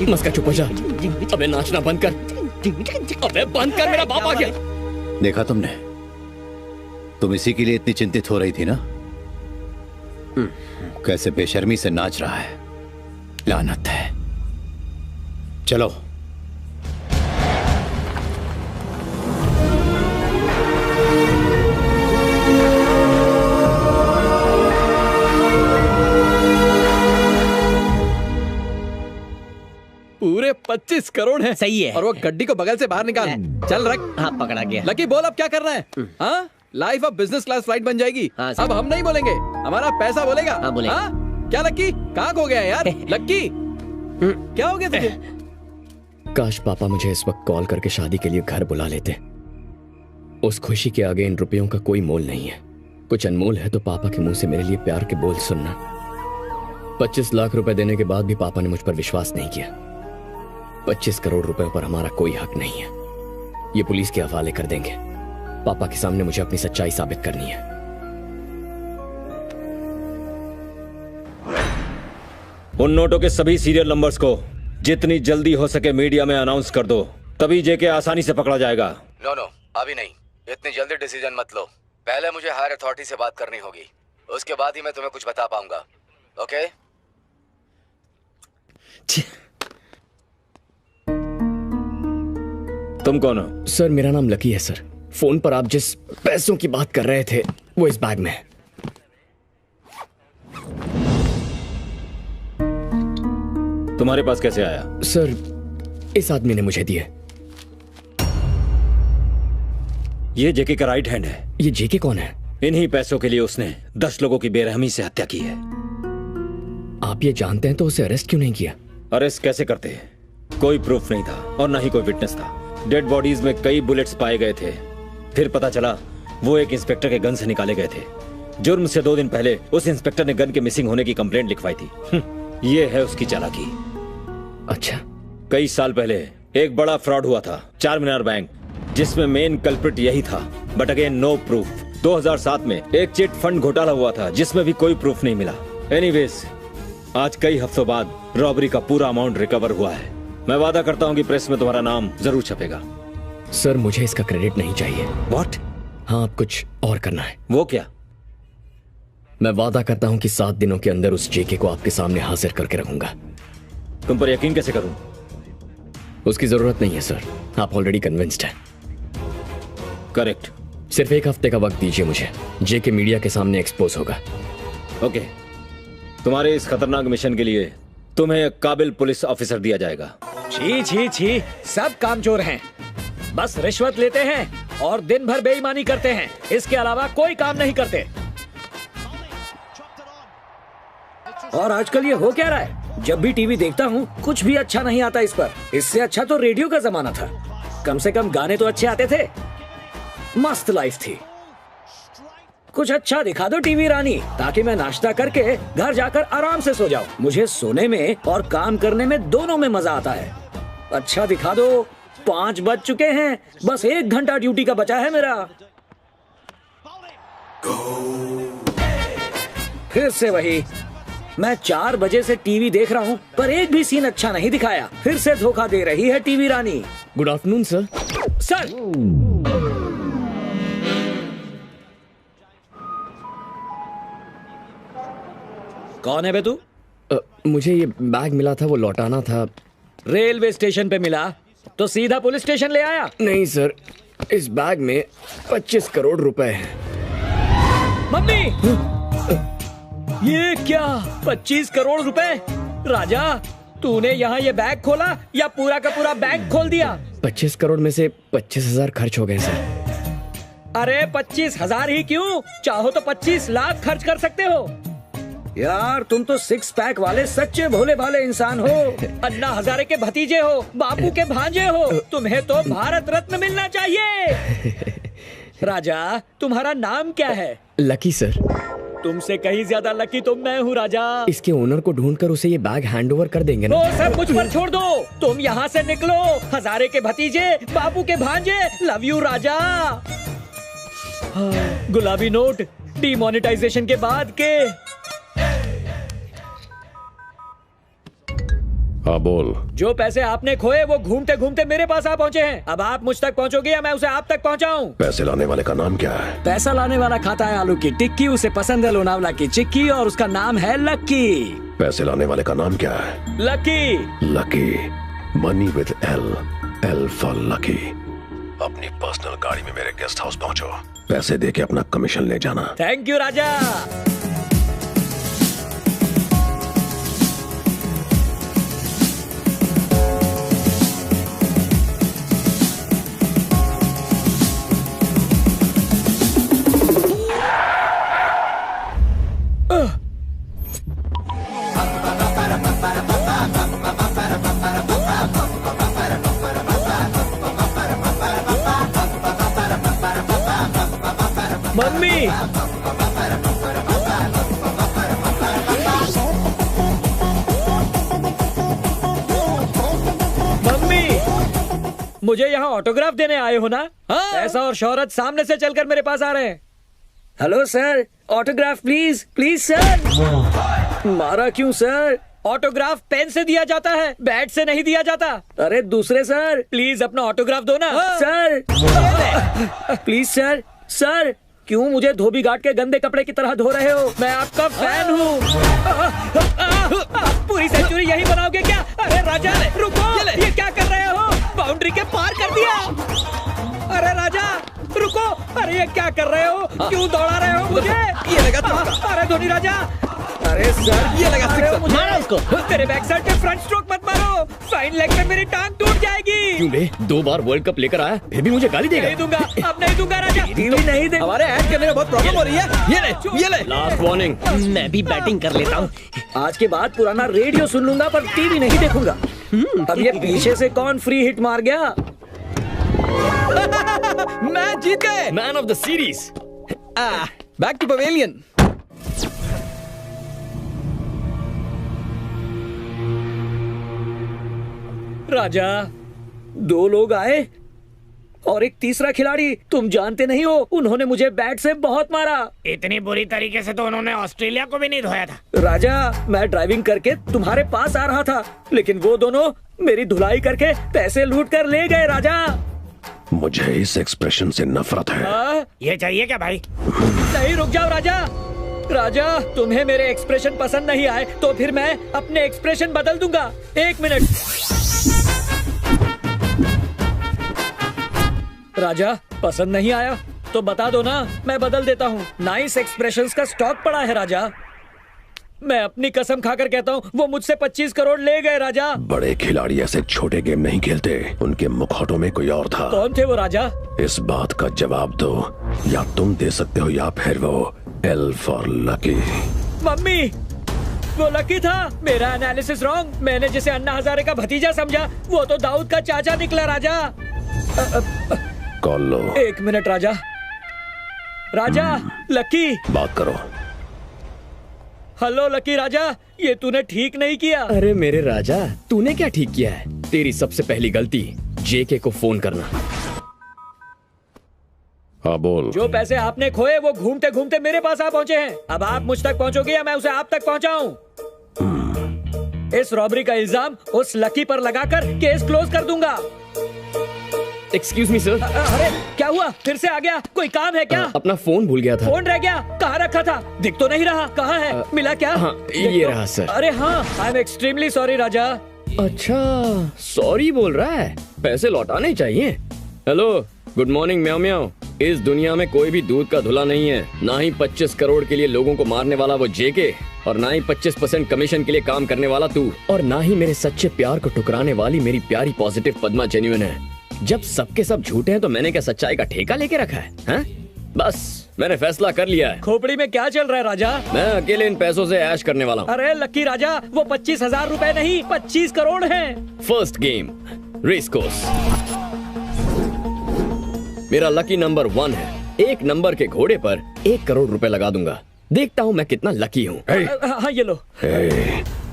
मस्का चुप हो जा। अबे नाचना बंद कर। अबे बंद कर, मेरा बाप आ गया। देखा तुमने? तुम इसी के लिए इतनी चिंतित हो रही थी ना? कैसे बेशर्मी से नाच रहा है। लानत है। चलो। पूरे 25 करोड़ है। सही है। और वो गड्डी को बगल से बाहर निकाल। चल रख। हाँ पकड़ा गया। लकी बोल, अब क्या करना है? हाँ, लाइफ अब बिजनेस क्लास फ्लाइट बन जाएगी। हाँ, अब हम नहीं बोलेंगे, हमारा पैसा बोलेगा। हाँ, बोलेगा। हाँ? क्या लक्की, कहाँ खो गया यार? लक्की क्या हो गया तुझे? काश पापा मुझे इस वक्त कॉल करके शादी के लिए घर बुला लेते। उस खुशी के आगे इन रुपयों का कोई मोल नहीं है। कुछ अनमोल है तो पापा के मुंह से मेरे लिए प्यार के बोल सुनना। 25 लाख रुपए देने के बाद भी पापा ने मुझ पर विश्वास नहीं किया। 25 करोड़ रुपए पर हमारा कोई हक नहीं है। ये पुलिस के हवाले कर देंगे। पापा के सामने मुझे अपनी सच्चाई साबित करनी है। उन नोटों के सभी सीरियल नंबर्स को जितनी जल्दी हो सके मीडिया में अनाउंस कर दो, तभी जेके आसानी से पकड़ा जाएगा। नो अभी नहीं, इतनी जल्दी डिसीजन मत लो। पहले मुझे हायर अथॉरिटी से बात करनी होगी, उसके बाद ही मैं तुम्हें कुछ बता पाऊंगा। ओके? तुम कौन हो? सर मेरा नाम लकी है सर। फोन पर आप जिस पैसों की बात कर रहे थे वो इस बैग में है। तुम्हारे पास कैसे आया? सर इस आदमी ने मुझे दिए। ये जेके का राइट हैंड है। ये जेके कौन है? इन्हीं पैसों के लिए उसने 10 लोगों की बेरहमी से हत्या की है। आप ये जानते हैं तो उसे अरेस्ट क्यों नहीं किया? अरेस्ट कैसे करते हैं? कोई प्रूफ नहीं था और ना ही कोई विटनेस था। डेड बॉडीज में कई बुलेट्स पाए गए थे। फिर पता चला वो एक इंस्पेक्टर के गन से निकाले गए थे। जुर्म से 2 दिन पहले उस इंस्पेक्टर ने गन के मिसिंग होने की कंप्लेंट लिखवाई थी। ये है उसकी चालाकी। अच्छा। कई साल पहले एक बड़ा फ्रॉड हुआ था, चार मीनार बैंक, जिसमें मेन कल्प्रिट यही था, बट अगेन नो प्रूफ। 2007 में एक चिट फंड घोटाला हुआ था जिसमें भी कोई प्रूफ नहीं मिला। एनीवेज, आज कई हफ्तों बाद रॉबरी का पूरा अमाउंट रिकवर हुआ है। मैं वादा करता हूँ कि प्रेस में तुम्हारा नाम जरूर छपेगा। सर मुझे इसका क्रेडिट नहीं चाहिए। व्हाट? हाँ, अब कुछ और करना है। वो क्या? मैं वादा करता हूँ कि 7 दिनों के अंदर उस जेके को आपके सामने हाजिर करके रखूंगा। तुम पर यकीन कैसे करूं? उसकी जरूरत नहीं है सर, आप ऑलरेडी कन्विंस्ड हैं। करेक्ट। सिर्फ 1 हफ्ते का वक्त दीजिए मुझे, जेके मीडिया के सामने एक्सपोज होगा। ओके। तुम्हारे इस खतरनाक मिशन के लिए तुम्हें एक काबिल पुलिस ऑफिसर दिया जाएगा। छी छी छी, सब कामचोर हैं, बस रिश्वत लेते हैं और दिन भर बेईमानी करते हैं, इसके अलावा कोई काम नहीं करते। और आजकल ये हो क्या रहा है? जब भी टीवी देखता हूँ कुछ भी अच्छा नहीं आता इस पर। इससे अच्छा तो रेडियो का जमाना था, कम से कम गाने तो अच्छे आते थे, मस्त लाइफ थी। कुछ अच्छा दिखा दो टीवी रानी, ताकि मैं नाश्ता करके घर जाकर आराम से सो जाऊं। मुझे सोने में और काम करने में दोनों में मजा आता है। अच्छा दिखा दो। 5 बज चुके हैं, बस 1 घंटा ड्यूटी का बचा है मेरा। फिर से वही, मैं 4 बजे से टीवी देख रहा हूँ पर एक भी सीन अच्छा नहीं दिखाया। फिर से धोखा दे रही है TV Rani. Good afternoon sir. Sir कौन है बे तू? मुझे ये बैग मिला था, वो लौटाना था। रेलवे स्टेशन पे मिला तो सीधा पुलिस स्टेशन ले आया? नहीं सर, इस बैग में 25 करोड़ रुपए हैं। मम्मी, ये क्या? 25 करोड़ रुपए? राजा, तूने यहाँ ये बैग खोला या पूरा का पूरा बैंक खोल दिया? 25 करोड़ में से 25,000 खर्च हो गए सर। अरे 25,000 ही क्यों, चाहो तो 25 लाख खर्च कर सकते हो। यार तुम तो 6 पैक वाले सच्चे भोले भाले इंसान हो। अन्ना हजारे के भतीजे हो, बापू के भांजे हो, तुम्हें तो भारत रत्न मिलना चाहिए। राजा, तुम्हारा नाम क्या है? Lucky sir. तुमसे कहीं ज्यादा लकी तो मैं हूँ राजा। इसके ओनर को ढूंढकर उसे ये बैग हैंडओवर कर देंगे ना। वो सब मुझ पर छोड़ दो, तुम यहाँ से निकलो। हजारे के भतीजे, बापू के भांजे, लव यू राजा। गुलाबी नोट डीमोनेटाइजेशन के बाद के। हाँ बोल। जो पैसे आपने खोए वो घूमते घूमते मेरे पास आ पहुँचे हैं। अब आप मुझ तक पहुँचोगे या मैं उसे आप तक पहुँचाऊँ? पैसे लाने वाले का नाम क्या है? पैसा लाने वाला खाता है आलू की टिक्की, उसे पसंद है लोनावला की चिक्की और उसका नाम है लक्की। पैसे लाने वाले का नाम क्या है? Lucky. Lucky, money with L, L for lucky. अपनी पर्सनल गाड़ी में मेरे गेस्ट हाउस पहुंचो, पैसे देके अपना कमीशन ले जाना। Thank you Raja. मम्मी, मुझे यहाँ ऑटोग्राफ देने आए हो ना? पैसा और शोहरत सामने से चलकर मेरे पास आ रहे हैं। Hello sir, autograph please, please sir. मारा क्यों सर? ऑटोग्राफ पेन से दिया जाता है, बैट से नहीं दिया जाता। अरे दूसरे सर, प्लीज अपना ऑटोग्राफ दो ना। Sir please sir. सर क्यों मुझे धोबी घाट के गंदे कपड़े की तरह धो रहे हो? मैं आपका फैन हूँ। पूरी सेंचुरी यही बनाओगे क्या? अरे राजा रुको, ये क्या कर रहे हो? बाउंड्री के पार कर दिया। अरे राजा रुको, अरे ये क्या कर रहे हो? क्यों दौड़ा रहे हो मुझे? ये लगा। अरे धोनी राजा, अरे सर ये लगा। मारो उसको। तेरे बैक साइड पे फ्रंट स्ट्रोक मत मारो, फाइन लेग में मेरी टांग टूट जाएगी। क्यों बे? 2 बार वर्ल्ड कप लेकर आया, फिर भी मुझे गाली देगा? नहीं दूंगा, अब नहीं दूंगा राजा। टीवी नहीं दे। हमारे ऐड करने में बहुत प्रॉब्लम हो रही है। ये ले। Last warning. मैं भी बैटिंग कर लेता हूँ। आज के बाद पुराना रेडियो सुन लूंगा पर टीवी नहीं देखूंगा। अब ये पीछे से कौन फ्री हिट मार गया? मैच जीत गए। Man of the series. Back to pavilion. Raja 2 लोग आए और एक तीसरा खिलाड़ी। तुम जानते नहीं हो, उन्होंने मुझे बैट से बहुत मारा। इतनी बुरी तरीके से तो उन्होंने ऑस्ट्रेलिया को भी नहीं धोया था। राजा मैं ड्राइविंग करके तुम्हारे पास आ रहा था, लेकिन वो दोनों मेरी धुलाई करके पैसे लूट कर ले गए। राजा मुझे इस एक्सप्रेशन से नफरत है। ये चाहिए क्या भाई? नहीं, रुक जाओ राजा। राजा तुम्हें मेरे एक्सप्रेशन पसंद नहीं आए तो फिर मैं अपने एक्सप्रेशन बदल दूंगा। 1 मिनट। राजा पसंद नहीं आया तो बता दो ना, मैं बदल देता हूँ। नाइस एक्सप्रेशंस का स्टॉक पड़ा है राजा। मैं अपनी कसम खाकर कहता हूँ, वो मुझसे 25 करोड़ ले गए राजा। बड़े खिलाड़ी ऐसे छोटे गेम नहीं खेलते। उनके मुखौटों में कोई और था। कौन थे वो राजा? इस बात का जवाब दो, या तुम दे सकते हो या फिर वो। L for lucky. मम्मी वो लकी था। मेरा एनालिसिस रॉन्ग। मैंने जिसे अन्ना हजारे का भतीजा समझा, वो तो दाऊद का चाचा निकला राजा। कॉल लो। 1 मिनट राजा। राजा लकी बात करो। हेलो लकी राजा, ये तूने ठीक नहीं किया। अरे मेरे राजा, तूने क्या ठीक किया है? तेरी सबसे पहली गलती जेके को फोन करना। हाँ बोल। जो पैसे आपने खोए वो घूमते घूमते मेरे पास आ पहुंचे हैं। अब आप मुझ तक पहुंचोगे या मैं उसे आप तक पहुंचाऊं? इस रॉबरी का इल्जाम उस लकी पर लगाकर केस क्लोज कर दूंगा। Excuse me sir. अरे क्या हुआ? फिर से आ गया? कोई काम है क्या? अपना फोन भूल गया था। फोन रह गया? कहाँ रखा था? दिख तो नहीं रहा। कहाँ है? मिला क्या? हाँ, ये रहा सर। अरे हाँ, आई एम एक्सट्रीमली सॉरी राजा। अच्छा सॉरी बोल रहा है, पैसे लौटाने चाहिए। हेलो गुड मॉर्निंग म्याओ म्याओ। इस दुनिया में कोई भी दूध का धुला नहीं है। ना ही 25 करोड़ के लिए लोगों को मारने वाला वो जेके, और ना ही 25% कमीशन के लिए काम करने वाला तू, और ना ही मेरे सच्चे प्यार को ठुकराने वाली मेरी प्यारी पॉजिटिव पद्मा जेन्युइन है। जब सबके सब झूठे हैं तो मैंने क्या सच्चाई का ठेका लेके रखा है? हैं? बस मैंने फैसला कर लिया है। खोपड़ी में क्या चल रहा है राजा? मैं अकेले इन पैसों से ऐश करने वाला हूँ। अरे लकी राजा, वो 25,000 रुपए नहीं 25 करोड़ हैं। First game race course. मेरा लकी नंबर 1 है। 1 नंबर के घोड़े पर 1 करोड़ रुपए लगा दूंगा। देखता हूँ मैं कितना लकी हूँ। हाँ ये लो।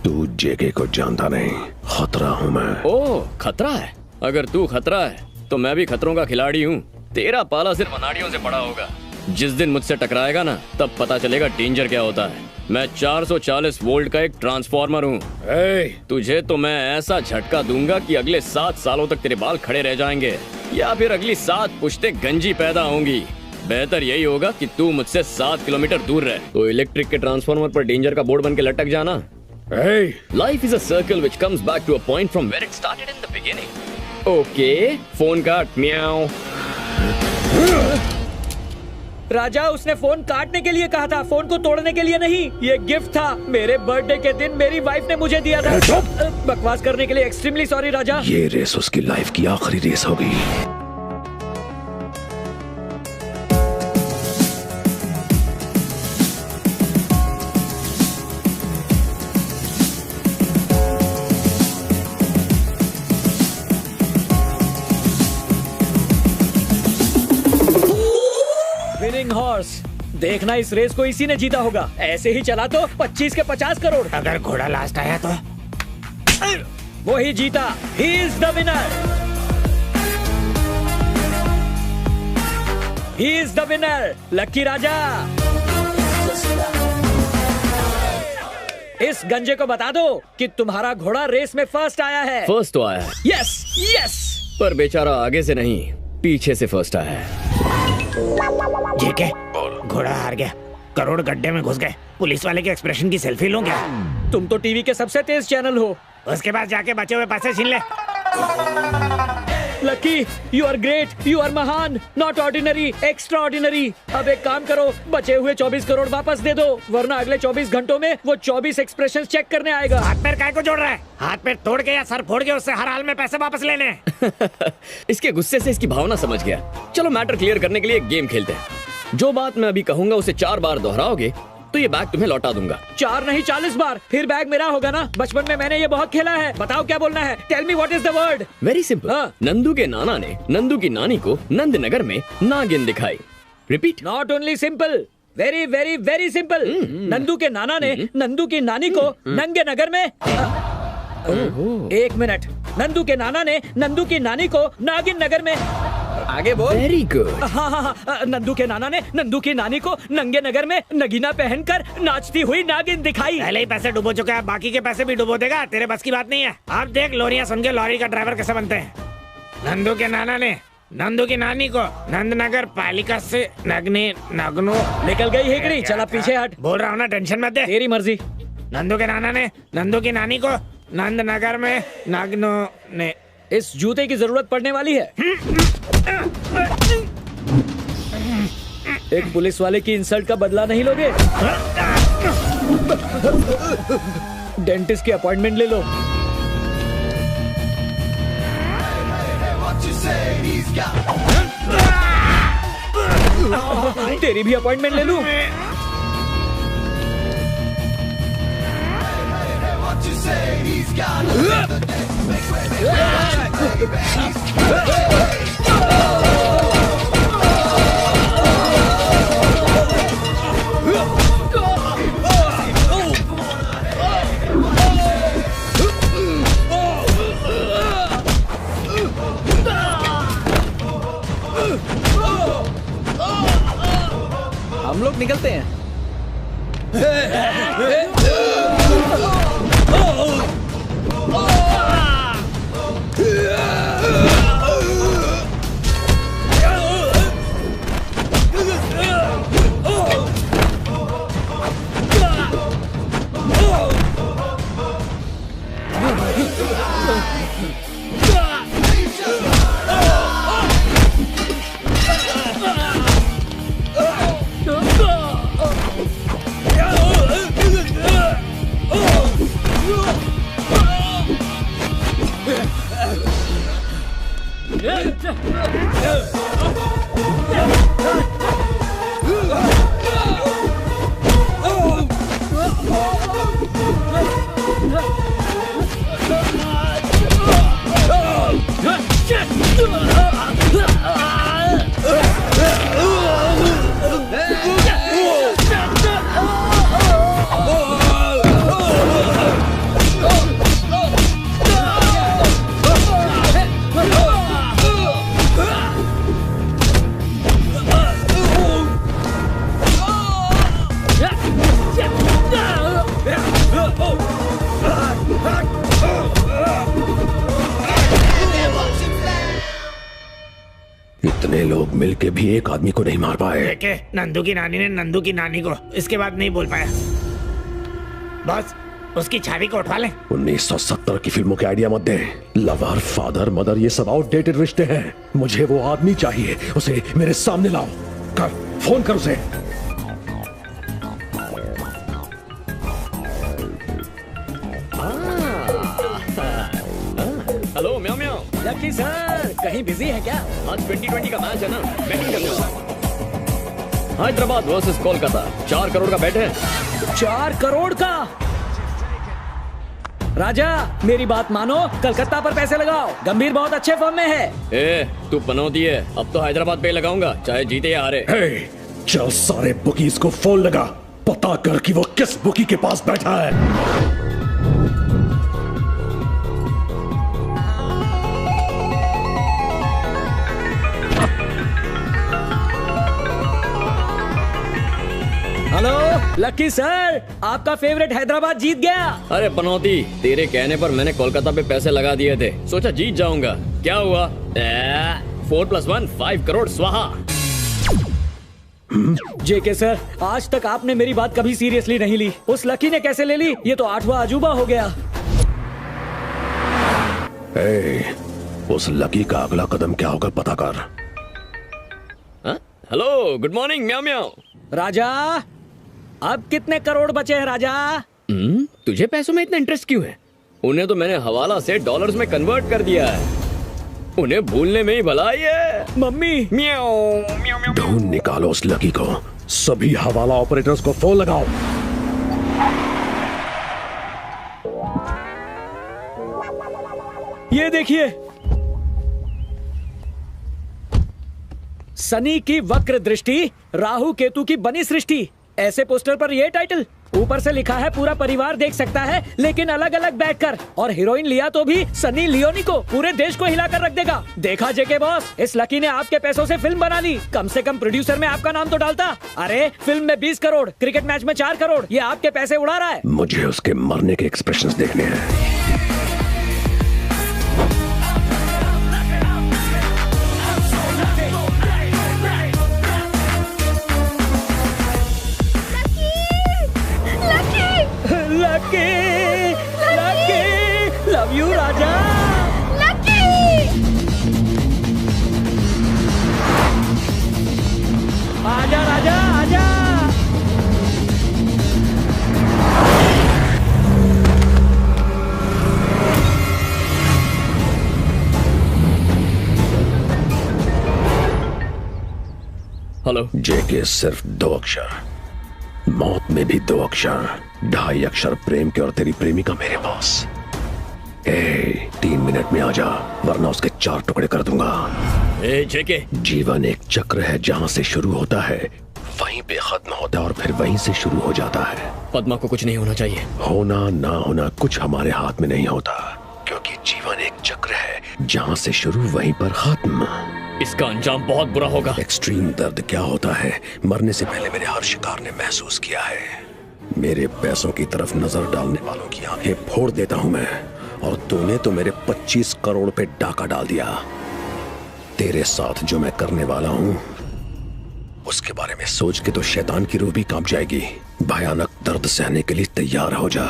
तू जेके को जानता नहीं, खतरा हूँ मैं। ओह खतरा है? अगर तू खतरा है तो मैं भी खतरों का खिलाड़ी हूँ। तेरा पाला सिर्फ अनाड़ियों से पड़ा होगा। जिस दिन मुझसे टकराएगा ना, तब पता चलेगा डेंजर क्या होता है। मैं 440 वोल्ट का एक ट्रांसफार्मर हूँ। तुझे तो मैं ऐसा झटका दूंगा कि अगले 7 सालों तक तेरे बाल खड़े रह जाएंगे, या फिर अगली 7 पुश्तें गंजी पैदा होंगी। बेहतर यही होगा कि तू मुझसे 7 किलोमीटर दूर रहे। तो इलेक्ट्रिक के ट्रांसफार्मर पर डेंजर का बोर्ड बन के लटक जाना। Life is a circle which comes back to a point from where it started in the beginning. Okay phone काट म्याओ। राजा उसने फोन काटने के लिए कहा था, फोन को तोड़ने के लिए नहीं। ये गिफ्ट था, मेरे बर्थडे के दिन मेरी वाइफ ने मुझे दिया था। बकवास करने के लिए एक्सट्रीमली सॉरी राजा। ये रेस उसकी लाइफ की आखिरी रेस होगी। हॉर्स, देखना इस रेस को इसी ने जीता होगा। ऐसे ही चला तो 25 के 50 करोड़। अगर घोड़ा लास्ट आया तो वो ही जीता। He is the winner. He is the winner, lucky Raja. इस गंजे को बता दो कि तुम्हारा घोड़ा रेस में फर्स्ट आया है। फर्स्ट तो आया है। Yes yes. पर बेचारा आगे से नहीं, पीछे से फर्स्ट आया है। जेके, घोड़ा हार गया, करोड़ गड्ढे में घुस गए। पुलिस वाले के एक्सप्रेशन की सेल्फी लूं क्या? तुम तो टीवी के सबसे तेज चैनल हो। उसके पास जाके बचे हुए पैसे छीन ले। Lucky, you are great, you are महान, नॉट ऑर्डिनरी, एक्स्ट्रा ऑर्डिनरी। अब एक काम करो, बचे हुए 24 करोड़ वापस दे दो, वरना अगले 24 घंटों में वो 24 एक्सप्रेशन चेक करने आएगा। हाथ पैर काय को जोड़ रहा है? हाथ पैर तोड़ के या सर फोड़ के उससे हर हाल में पैसे वापस लेने। इसके गुस्से से इसकी भावना समझ गया। चलो मैटर क्लियर करने के लिए एक गेम खेलते हैं। जो बात मैं अभी कहूंगा उसे 4 बार दोहराओगे तो ये बैग तुम्हें लौटा दूंगा। 4 नहीं 40 बार, फिर बैग मेरा होगा ना। बचपन में मैंने ये बहुत खेला है। बताओ क्या बोलना है? Tell me what is the word. Very simple. Nandu के नाना ने नंदू की नानी को नंदनगर में नागिन दिखाई। Repeat. Not only simple, very very very simple. Nandu के नाना ने नंदू की नानी को नंगे नगर में 1 मिनट। नंदू के नाना ने नंदू की नानी को नागिन नगर में। आगे बोल। Very good. हाँ हाँ हाँ, नंदू के नाना ने नंदू की नानी को नंगे नगर में नगीना पहनकर नाचती हुई नागिन दिखाई। पहले ही पैसे डुबो चुका है, बाकी के पैसे भी डुबो देगा। तेरे बस की बात नहीं है। अब देख लोरियां सुन के लॉरी का ड्राइवर कैसे बनते हैं। नंदू के नाना ने नंदू की नानी को नंदनगर पालिका से नगनो निकल गई हेकड़ी। चला पीछे हट। बोल रहा हूँ ना, टेंशन मत दे। तेरी मर्जी। नंदू के नाना ने नंदू की नानी को नंदनगर में नगनो ने। इस जूते की जरूरत पड़ने वाली है। एक पुलिस वाले की इंसल्ट का बदला नहीं लोगे? डेंटिस्ट की अपॉइंटमेंट ले लो। तेरी भी अपॉइंटमेंट ले लूं? हम लोग निकलते हैं। इतने लोग मिलके भी एक आदमी को नहीं मार पाए। देखे, नंदू की नानी ने नंदू की नानी को इसके बाद नहीं बोल पाया। बस उसकी छवि को उठवा ले। 1970 की फिल्मों के आइडिया मत दे। लवर, फादर, मदर, ये सब आउटडेटेड रिश्ते हैं। मुझे वो आदमी चाहिए, उसे मेरे सामने लाओ। कर, फोन कर उसे। हेलो म्याओ म्याओ। लकी सर, कहीं बिजी है क्या? आज 2020 का मैच है ना, बैटिंग करने वाला। हैदराबाद वर्सेस कोलकाता, 4 करोड़ का बैट है। 4 करोड़ का? राजा, मेरी बात मानो, कलकत्ता पर पैसे लगाओ। गंभीर बहुत अच्छे फॉर्म में है। ए, तू पनौती है। अब तो हैदराबाद पे लगाऊंगा, चाहे जीते या हारे। चल सारे बुकीज को फोन लगा, पता कर कि वो किस बुकी के पास बैठा है। लकी सर, आपका फेवरेट हैदराबाद जीत गया। अरे पनौती, तेरे कहने पर मैंने कोलकाता पे पैसे लगा दिए थे, सोचा जीत जाऊंगा। क्या हुआ? 4 + 1 5 करोड़ स्वाहा। जेके सर, आज तक आपने मेरी बात कभी सीरियसली नहीं ली। उस लकी ने कैसे ले ली? ये तो 8वां अजूबा हो गया। उस लकी का अगला कदम क्या होगा पता कर। हेलो, गुड मॉर्निंग म्याओ म्याओ। राजा, अब कितने करोड़ बचे हैं राजा? तुझे पैसों में इतना इंटरेस्ट क्यों है? उन्हें तो मैंने हवाला से डॉलर्स में कन्वर्ट कर दिया है। उन्हें भूलने में ही भलाई है। मम्मी, म्याओ। ढूंढ निकालो उस लकी को। सभी हवाला ऑपरेटर्स को फोन लगाओ। ये देखिए, सनी की वक्र दृष्टि, राहु केतु की बनी सृष्टि। ऐसे पोस्टर पर ये टाइटल। ऊपर से लिखा है पूरा परिवार देख सकता है, लेकिन अलग अलग बैठकर। और हीरोइन लिया तो भी सनी लियोनी को, पूरे देश को हिलाकर रख देगा। देखा जेके बॉस, इस लकी ने आपके पैसों से फिल्म बना ली। कम से कम प्रोड्यूसर में आपका नाम तो डालता। अरे फिल्म में 20 करोड़, क्रिकेट मैच में 4 करोड़, ये आपके पैसे उड़ा रहा है। मुझे उसके मरने के एक्सप्रेशंस देखने हैं। Lucky, lucky, love you Raja. Lucky, आजा राजा, आजा। हेलो। जेके सिर्फ 2 अक्षर, मौत में भी 2 अक्षर, 2.5 अक्षर प्रेम के और तेरी प्रेमिका मेरे पास। 3 मिनट में आजा, वरना उसके 4 टुकड़े कर दूंगा। जेके, जीवन एक चक्र है, जहाँ से शुरू होता है वहीं पे खत्म होता है और फिर वहीं से शुरू हो जाता है। पद्मा को कुछ नहीं होना चाहिए। होना ना होना कुछ हमारे हाथ में नहीं होता, क्योंकि जीवन एक चक्र है, जहाँ से शुरू वहीं पर खत्म। इसका अंजाम बहुत बुरा होगा। एक्सट्रीम दर्द क्या होता है, मरने से पहले मेरे हर शिकार ने महसूस किया है। मेरे पैसों की तरफ नजर डालने वालों की आंखें फोड़ देता हूं मैं, और तूने तो मेरे 25 करोड़ पे डाका डाल दिया। तेरे साथ जो मैं करने वाला हूं, उसके बारे में सोच के तो शैतान की रूह भी कांप जाएगी। भयानक दर्द सहने के लिए तैयार हो जा।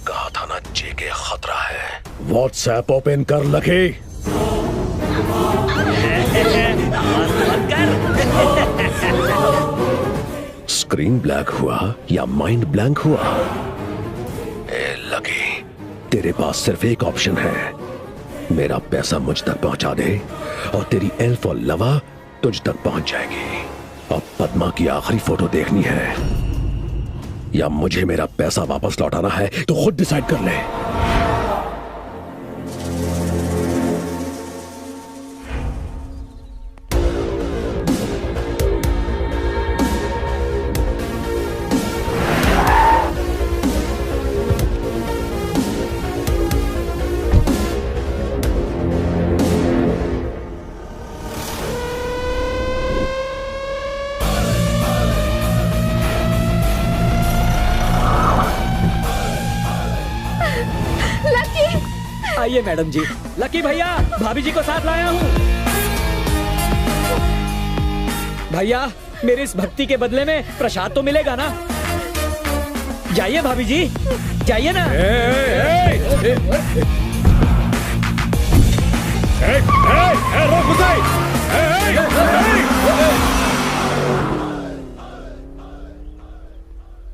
कहा था ना जेके खतरा है। व्हाट्सएप ओपन कर लकी। स्क्रीन ब्लैक हुआ या माइंड ब्लैंक हुआ? लकी, तेरे पास सिर्फ एक ऑप्शन है। मेरा पैसा मुझ तक पहुंचा दे और तेरी एल्फ और लवा तुझ तक पहुंच जाएगी। अब पद्मा की आखिरी फोटो देखनी है, या मुझे मेरा पैसा वापस लौटाना है, तो खुद डिसाइड कर ले। आइए मैडम जी। लकी भैया, भाभी जी को साथ लाया हूँ। भैया, मेरी इस भक्ति के बदले में प्रसाद तो मिलेगा ना? जाइए भाभी जी, जाइए ना।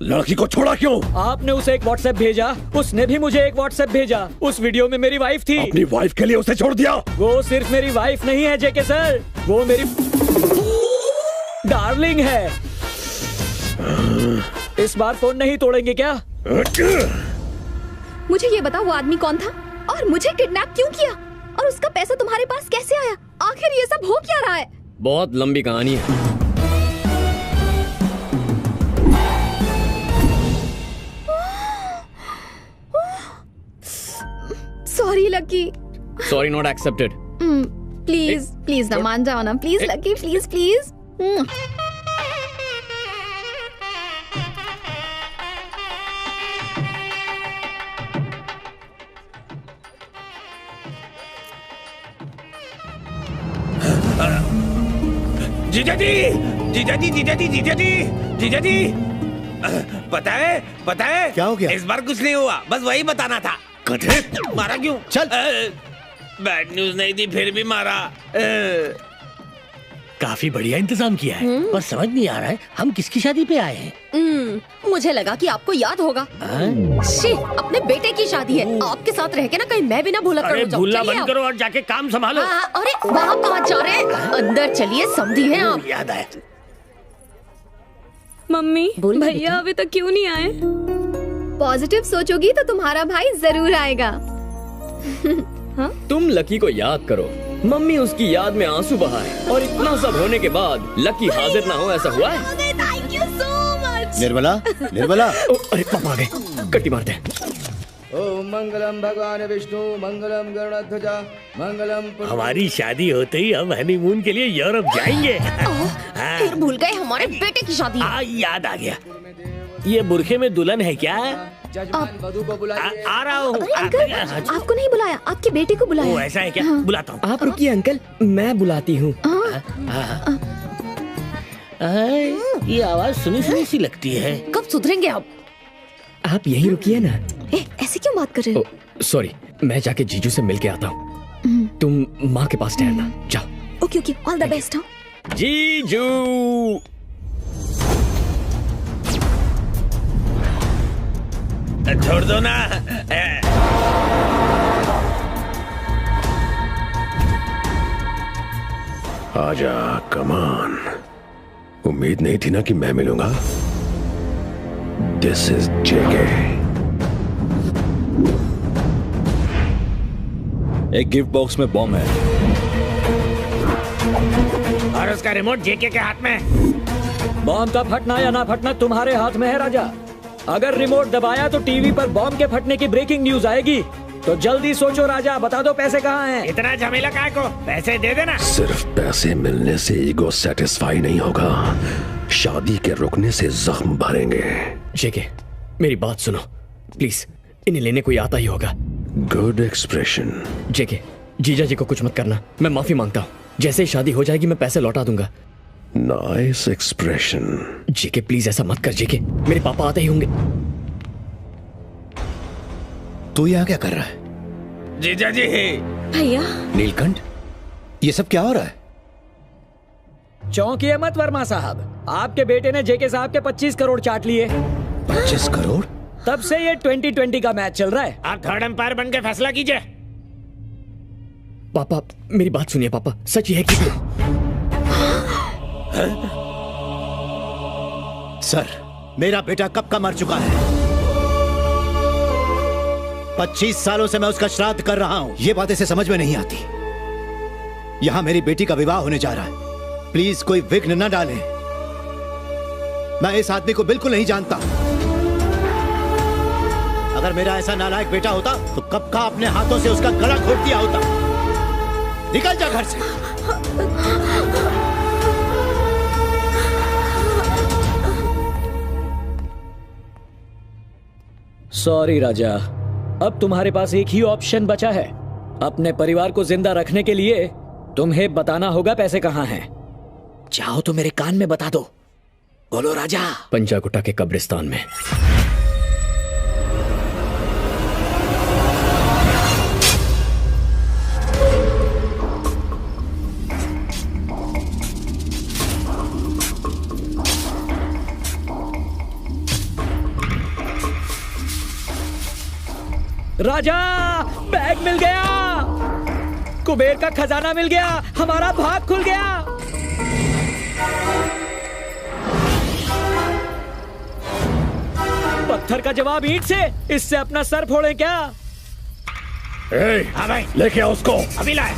लड़की को छोड़ा क्यों? आपने उसे एक व्हाट्सएप भेजा, उसने भी मुझे एक व्हाट्सएप भेजा। उस वीडियो में मेरी वाइफ थी। अपनी वाइफ के लिए उसे छोड़ दिया? वो सिर्फ मेरी वाइफ नहीं है जेके सर, वो मेरी डार्लिंग है। इस बार फोन नहीं तोड़ेंगे क्या? मुझे ये बताओ, वो आदमी कौन था और मुझे किडनैप क्यों किया, और उसका पैसा तुम्हारे पास कैसे आया? आखिर ये सब हो क्या रहा है? बहुत लंबी कहानी है। Sorry lucky. Sorry not accepted. Please please ना मान जाओ ना, प्लीज लकी, प्लीज प्लीज। जीजा जी, जीजा जी, जीजा जी, जीजा जी, जीजा जी, पता है क्या हो गया? इस बार कुछ नहीं हुआ, बस वही बताना था। मारा क्यों? चल। बैड न्यूज नहीं थी फिर भी मारा। काफी बढ़िया इंतजाम किया है, पर समझ नहीं आ रहा है हम किसकी शादी पे आए हैं। मुझे लगा कि आपको याद होगा। शी, अपने बेटे की शादी है, आपके साथ रह के ना कहीं मैं भी ना भूला अरे भूलना बंद करो और जाके काम संभालो। अरे वहाँ कहाँ जा रहे हैं? अंदर चलिए, समझी हैं आप। याद आया। मम्मी, भैया अभी तक क्यों नहीं आए? पॉजिटिव सोचोगी तो तुम्हारा भाई जरूर आएगा। तुम लकी को याद करो, मम्मी उसकी याद में आंसू बहाए, और इतना सब होने के बाद लकी हाजिर ना हो, ऐसा हुआ है? Thank you so much. Nirmala, Nirmala. अरे पापा आ गए, कट्टी मारते हैं। ओम मंगलम भगवान विष्णु मंगलम गरुड़ध्वजा मंगलम। हमारी शादी होते ही हम हनीमून के लिए यूरोप जाएंगे। फिर भूल गए हमारे बेटे की शादी। याद आ गया। ये बुरखे में दुल्हन है क्या? वधु को बुलाइए। आ रहा हूँ। अंकल, आपको नहीं बुलाया, आपके बेटे को बुलाया। ऐसा है क्या? बुलाता हूँ। आप रुकिए अंकल, मैं बुलाती हूँ। ये आवाज सुनी सुनी सी लगती है। कब सुधरेंगे आप? आप यहीं रुकिए ना। ऐसे क्यों बात कर रहे हो? सॉरी, मैं जाके जीजू से मिल के आता हूँ। तुम माँ के पास ठहरना, जाओ। Okay okay, all the best. जीजू। छोड़ दो ना। आजा, कमान। उम्मीद नहीं थी ना कि मैं मिलूंगा। दिस इज जेके। एक गिफ्ट बॉक्स में बॉम्ब है और उसका रिमोट जेके के हाथ में। बॉम्ब का फटना या ना फटना तुम्हारे हाथ में है राजा। अगर रिमोट दबाया तो टीवी पर बॉम्ब के फटने की ब्रेकिंग न्यूज आएगी। तो जल्दी सोचो राजा, बता दो पैसे कहाँ हैं? इतना झमेला काय को? पैसे दे देना। सिर्फ पैसे मिलने से ईगो सेटिस्फाई नहीं होगा, शादी के रुकने से जख्म भरेंगे। जेके, मेरी बात सुनो प्लीज, इन्हें लेने कोई आता ही होगा। Good expression. जेके, जीजा जी को कुछ मत करना, मैं माफी मांगता हूँ। जैसे ही शादी हो जाएगी मैं पैसे लौटा दूंगा। Nice expression. जेके प्लीज ऐसा मत कर जेके, मेरे पापा आते ही होंगे। तू यहाँ क्या कर रहा है? जीजा जी। भैया। नीलकंठ, ये सब क्या हो रहा है? चौंकिए मत वर्मा साहब, आपके बेटे ने जेके साहब के 25 करोड़ चाट लिए। 25 करोड़? तब से ये 2020 का मैच चल रहा है। आप थर्ड एम्पायर बन के फैसला कीजिए। पापा मेरी बात सुनिए पापा, सच ये है कि सर, मेरा बेटा कब का मर चुका है। 25 सालों से मैं उसका श्राद्ध कर रहा हूं। ये बात इसे समझ में नहीं आती। यहां मेरी बेटी का विवाह होने जा रहा है, प्लीज कोई विघ्न न डालें। मैं इस आदमी को बिल्कुल नहीं जानता। अगर मेरा ऐसा नालायक बेटा होता तो कब का अपने हाथों से उसका गला घोट दिया होता। निकल जा घर से। सॉरी राजा, अब तुम्हारे पास एक ही ऑप्शन बचा है। अपने परिवार को जिंदा रखने के लिए तुम्हें बताना होगा पैसे कहाँ हैं। चाहो तो मेरे कान में बता दो। बोलो राजा। पंजागुट्टा के कब्रिस्तान में। राजा, बैग मिल गया, कुबेर का खजाना मिल गया, हमारा भाग खुल गया। पत्थर का जवाब ईंट से, इससे अपना सर फोड़े क्या? हाँ भाई, लेके आओ उसको। अभी लाए।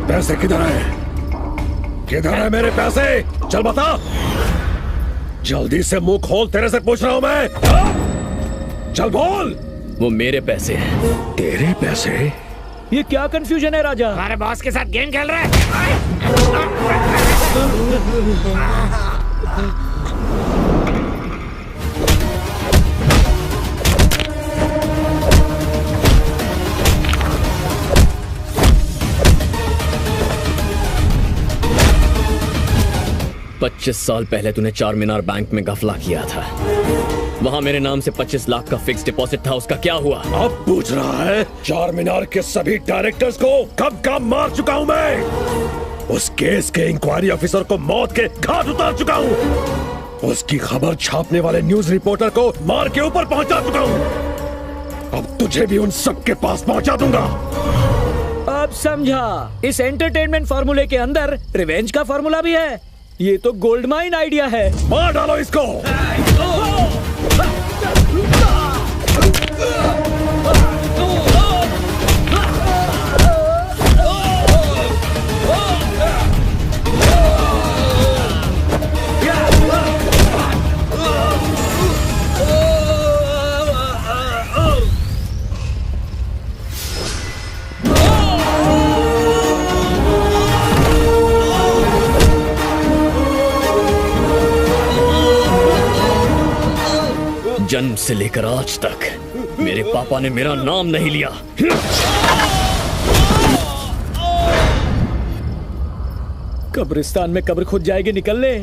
पैसे किधर है? किधर है मेरे पैसे? चल बता, जल्दी से मुंह खोल, तेरे से पूछ रहा हूं मैं। चल बोल। वो मेरे पैसे हैं। तेरे पैसे? ये क्या कंफ्यूजन है राजा? हमारे बॉस के साथ गेम खेल रहा है। 25 साल पहले तूने चार मीनार बैंक में घपला किया था। वहाँ मेरे नाम से 25 लाख का फिक्स डिपॉजिट था, उसका क्या हुआ? अब पूछ रहा है? चार मीनार के सभी डायरेक्टर्स को कब का मार चुका हूँ मैं। उस केस के इंक्वायरी ऑफिसर को मौत के घाट उतार चुका हूँ। उसकी खबर छापने वाले न्यूज रिपोर्टर को मार के ऊपर पहुंचा चुका हूँ। अब तुझे भी उन सब के पास पहुंचा दूंगा। अब समझा, इस एंटरटेनमेंट फार्मूले के अंदर रिवेंज का फार्मूला भी है। ये तो गोल्ड माइन आइडिया है। मार डालो इसको। जन्म से लेकर आज तक मेरे पापा ने मेरा नाम नहीं लिया। कब्रिस्तान में कब्र खुद जाएगी, निकल ले।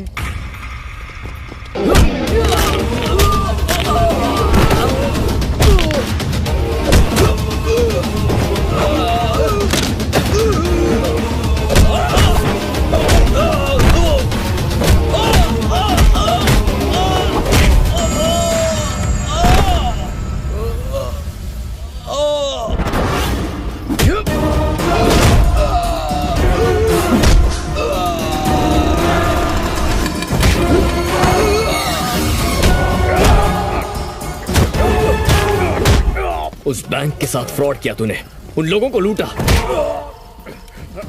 उस बैंक के साथ फ्रॉड किया तूने, उन लोगों को लूटा।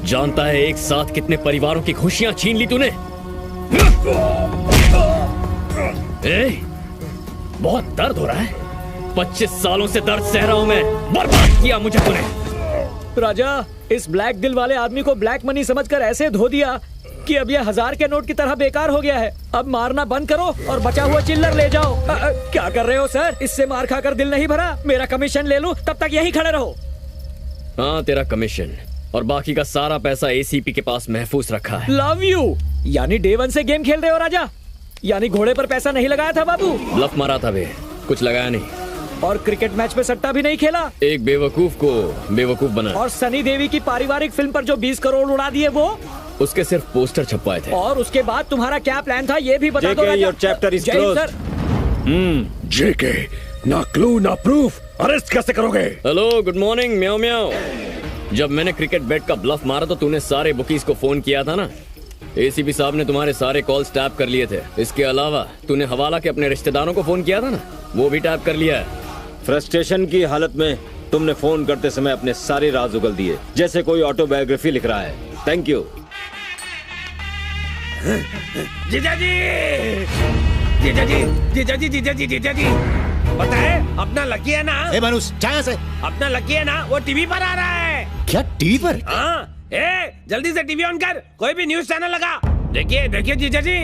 जानता है एक साथ कितने परिवारों की खुशियां छीन ली तूने। बहुत दर्द हो रहा है। 25 सालों से दर्द सह रहा हूं मैं। बर्बाद किया मुझे तूने। राजा, इस ब्लैक दिल वाले आदमी को ब्लैक मनी समझकर ऐसे धो दिया कि अब यह 1000 के नोट की तरह बेकार हो गया है। अब मारना बंद करो और बचा हुआ चिल्लर ले जाओ। क्या कर रहे हो सर? इससे मार खाकर दिल नहीं भरा। मेरा कमीशन ले लूं, तब तक यहीं खड़े रहो। हाँ, तेरा कमीशन और बाकी का सारा पैसा एसीपी के पास महफूज रखा है। Love you. यानी डे 1 से गेम खेल रहे हो राजा? यानी घोड़े पर पैसा नहीं लगाया था बाबू? ब्लफ मारा था बे, कुछ लगाया नहीं। और क्रिकेट मैच में सट्टा भी नहीं खेला? एक बेवकूफ को बेवकूफ बना। और सनी देवी की पारिवारिक फिल्म पर जो 20 करोड़ उड़ा दिए वो? उसके सिर्फ पोस्टर छपवाए थे। और उसके बाद तुम्हारा क्या प्लान था ये भी बता दो Raja. Your chapter is closed. JK, ना क्लू ना प्रूफ, अरेस्ट कैसे करोगे? Hello, good morning meow meow. जब मैंने क्रिकेट बैट का ब्लफ मारा तो तूने सारे बुकीज को फोन किया था ना। एसीपी साहब ने तुम्हारे सारे कॉल्स टैप कर लिए थे। इसके अलावा तूने हवाला के अपने रिश्तेदारों को फोन किया था ना, वो भी टैप कर लिया है। फ्रस्ट्रेशन की हालत में तुमने फोन करते समय अपने सारे राज उगल दिए, जैसे कोई ऑटोबायोग्राफी लिख रहा है। Thank you. जीजा जी, जीजा जी, जीजा जी, जीजा जी, जीजा जी, पता है अपना लकी है ना? ए मानुस, जा से। अपना लकी है ना, वो टीवी पर आ रहा है। क्या टीवी पर? हाँ, जल्दी से टीवी ऑन कर, कोई भी न्यूज चैनल लगा। देखिए देखिए जीजा जी,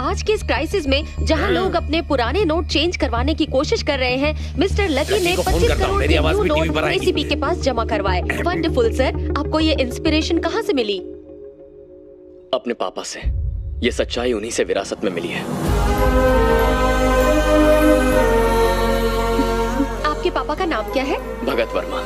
आज के इस क्राइसिस में जहां लोग अपने पुराने नोट चेंज करवाने की कोशिश कर रहे हैं, मिस्टर लकी ने 25 करोड़ के न्यू नोट एसीबी के पास जमा करवाए। वंडरफुल सर, आपको ये इंस्पिरेशन कहां से मिली? अपने पापा से। ये सच्चाई उन्हीं से विरासत में मिली है। आपके पापा का नाम क्या है? भगत वर्मा।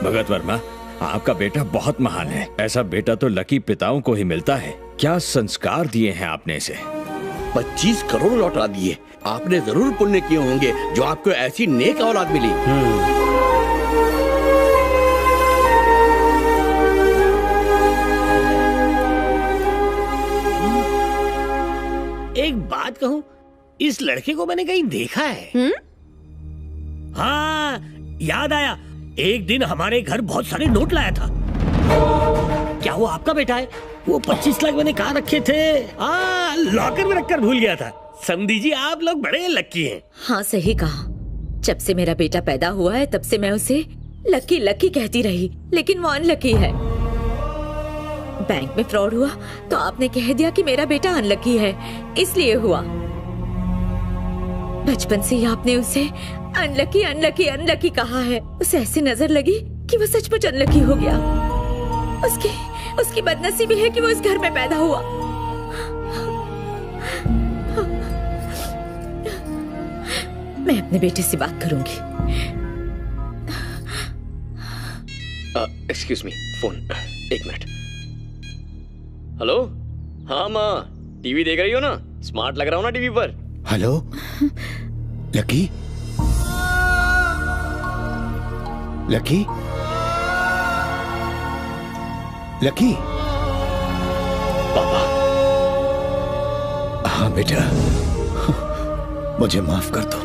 भगत वर्मा, आपका बेटा बहुत महान है। ऐसा बेटा तो लकी पिताओं को ही मिलता है। क्या संस्कार दिए हैं आपने इसे? 25 करोड़ लौटा दिए। आपने जरूर पुण्य किए होंगे जो आपको ऐसी नेक औलाद मिली। एक बात कहूं, इस लड़के को मैंने कहीं देखा है। हाँ, याद आया। एक दिन हमारे घर बहुत सारे नोट लाया था। क्या वो आपका बेटा है? वो 25 लाख मैंने कहाँ रखे थे? लॉकर में रखकर भूल गया था। समधी जी, आप लोग बड़े लकी हैं। हाँ, सही कहा। जब से मेरा बेटा पैदा हुआ है तब से मैं उसे लकी लकी कहती रही, लेकिन वो अनलकी है। बैंक में फ्रॉड हुआ तो आपने कह दिया कि मेरा बेटा अनलकी है, इसलिए हुआ। बचपन से ही आपने उसे अनलकी अनलकी अनलकी कहा है। उसे ऐसी नजर लगी कि वो सचमुच अनलकी हो गया। उसकी बदनसीबी है कि वो इस घर में पैदा हुआ। मैं अपने बेटे से बात करूंगी। Excuse me, phone 1 minute. Hello, हाँ माँ, टीवी देख रही हो ना? स्मार्ट लग रहा हूँ ना टीवी पर? Hello lucky, lucky, lucky. पापा। हाँ बेटा, मुझे माफ कर दो।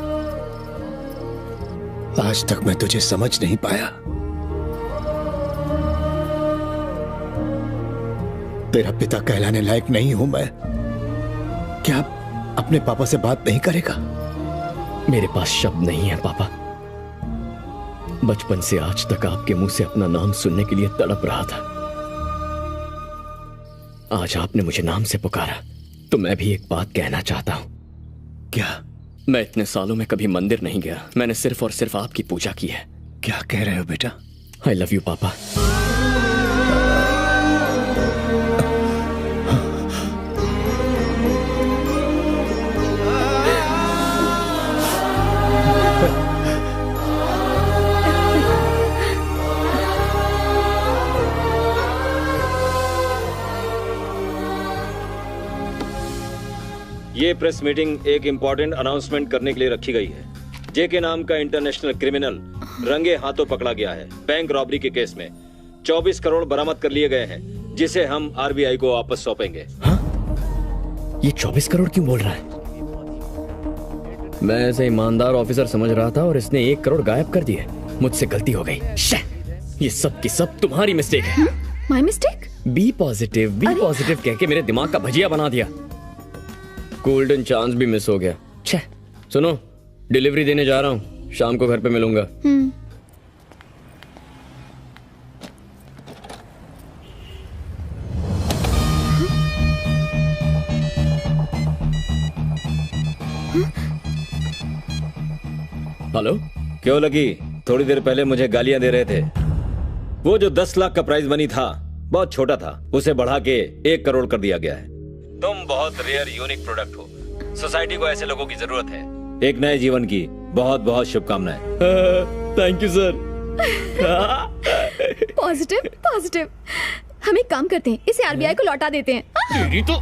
आज तक मैं तुझे समझ नहीं पाया। तेरा पिता कहलाने लायक नहीं हूं मैं। क्या अपने पापा से बात नहीं करेगा? मेरे पास शब्द नहीं है पापा। बचपन से आज तक आपके मुंह से अपना नाम सुनने के लिए तड़प रहा था। आज आपने मुझे नाम से पुकारा तो मैं भी एक बात कहना चाहता हूं। क्या? मैं इतने सालों में कभी मंदिर नहीं गया। मैंने सिर्फ और सिर्फ आपकी पूजा की है। क्या कह रहे हो बेटा? आई लव यू पापा। ये प्रेस मीटिंग एक इम्पोर्टेंट अनाउंसमेंट करने के लिए रखी गई है। जे के नाम का इंटरनेशनल क्रिमिनल रंगे हाथों पकड़ा गया है। बैंक रॉबरी के केस में 24 करोड़ बरामद कर लिए गए हैं, जिसे हम आरबीआई को वापस सौंपेंगे। हाँ? ये 24 करोड़ क्यों बोल रहा है? मैं ऐसे ईमानदार ऑफिसर समझ रहा था और इसने 1 करोड़ गायब कर दिए। मुझसे गलती हो गई। ये सब की सब तुम्हारी मिस्टेक है। My mistake? बी पॉजिटिव कह के मेरे दिमाग का भजिया बना दिया। गोल्डन चांस भी मिस हो गया। छे, सुनो, डिलीवरी देने जा रहा हूँ, शाम को घर पे मिलूंगा। हेलो, क्यों लगी? थोड़ी देर पहले मुझे गालियां दे रहे थे। वो जो 10 लाख का प्राइज मनी था बहुत छोटा था, उसे बढ़ा के 1 करोड़ कर दिया गया है। तुम बहुत रेयर यूनिक प्रोडक्ट हो। सोसाइटी को ऐसे लोगों की जरूरत है। एक नए जीवन की बहुत बहुत शुभकामनाएं। Thank you sir. पॉजिटिव। हम एक काम करते हैं, इसे आरबीआई को लौटा देते हैं। तेरी तो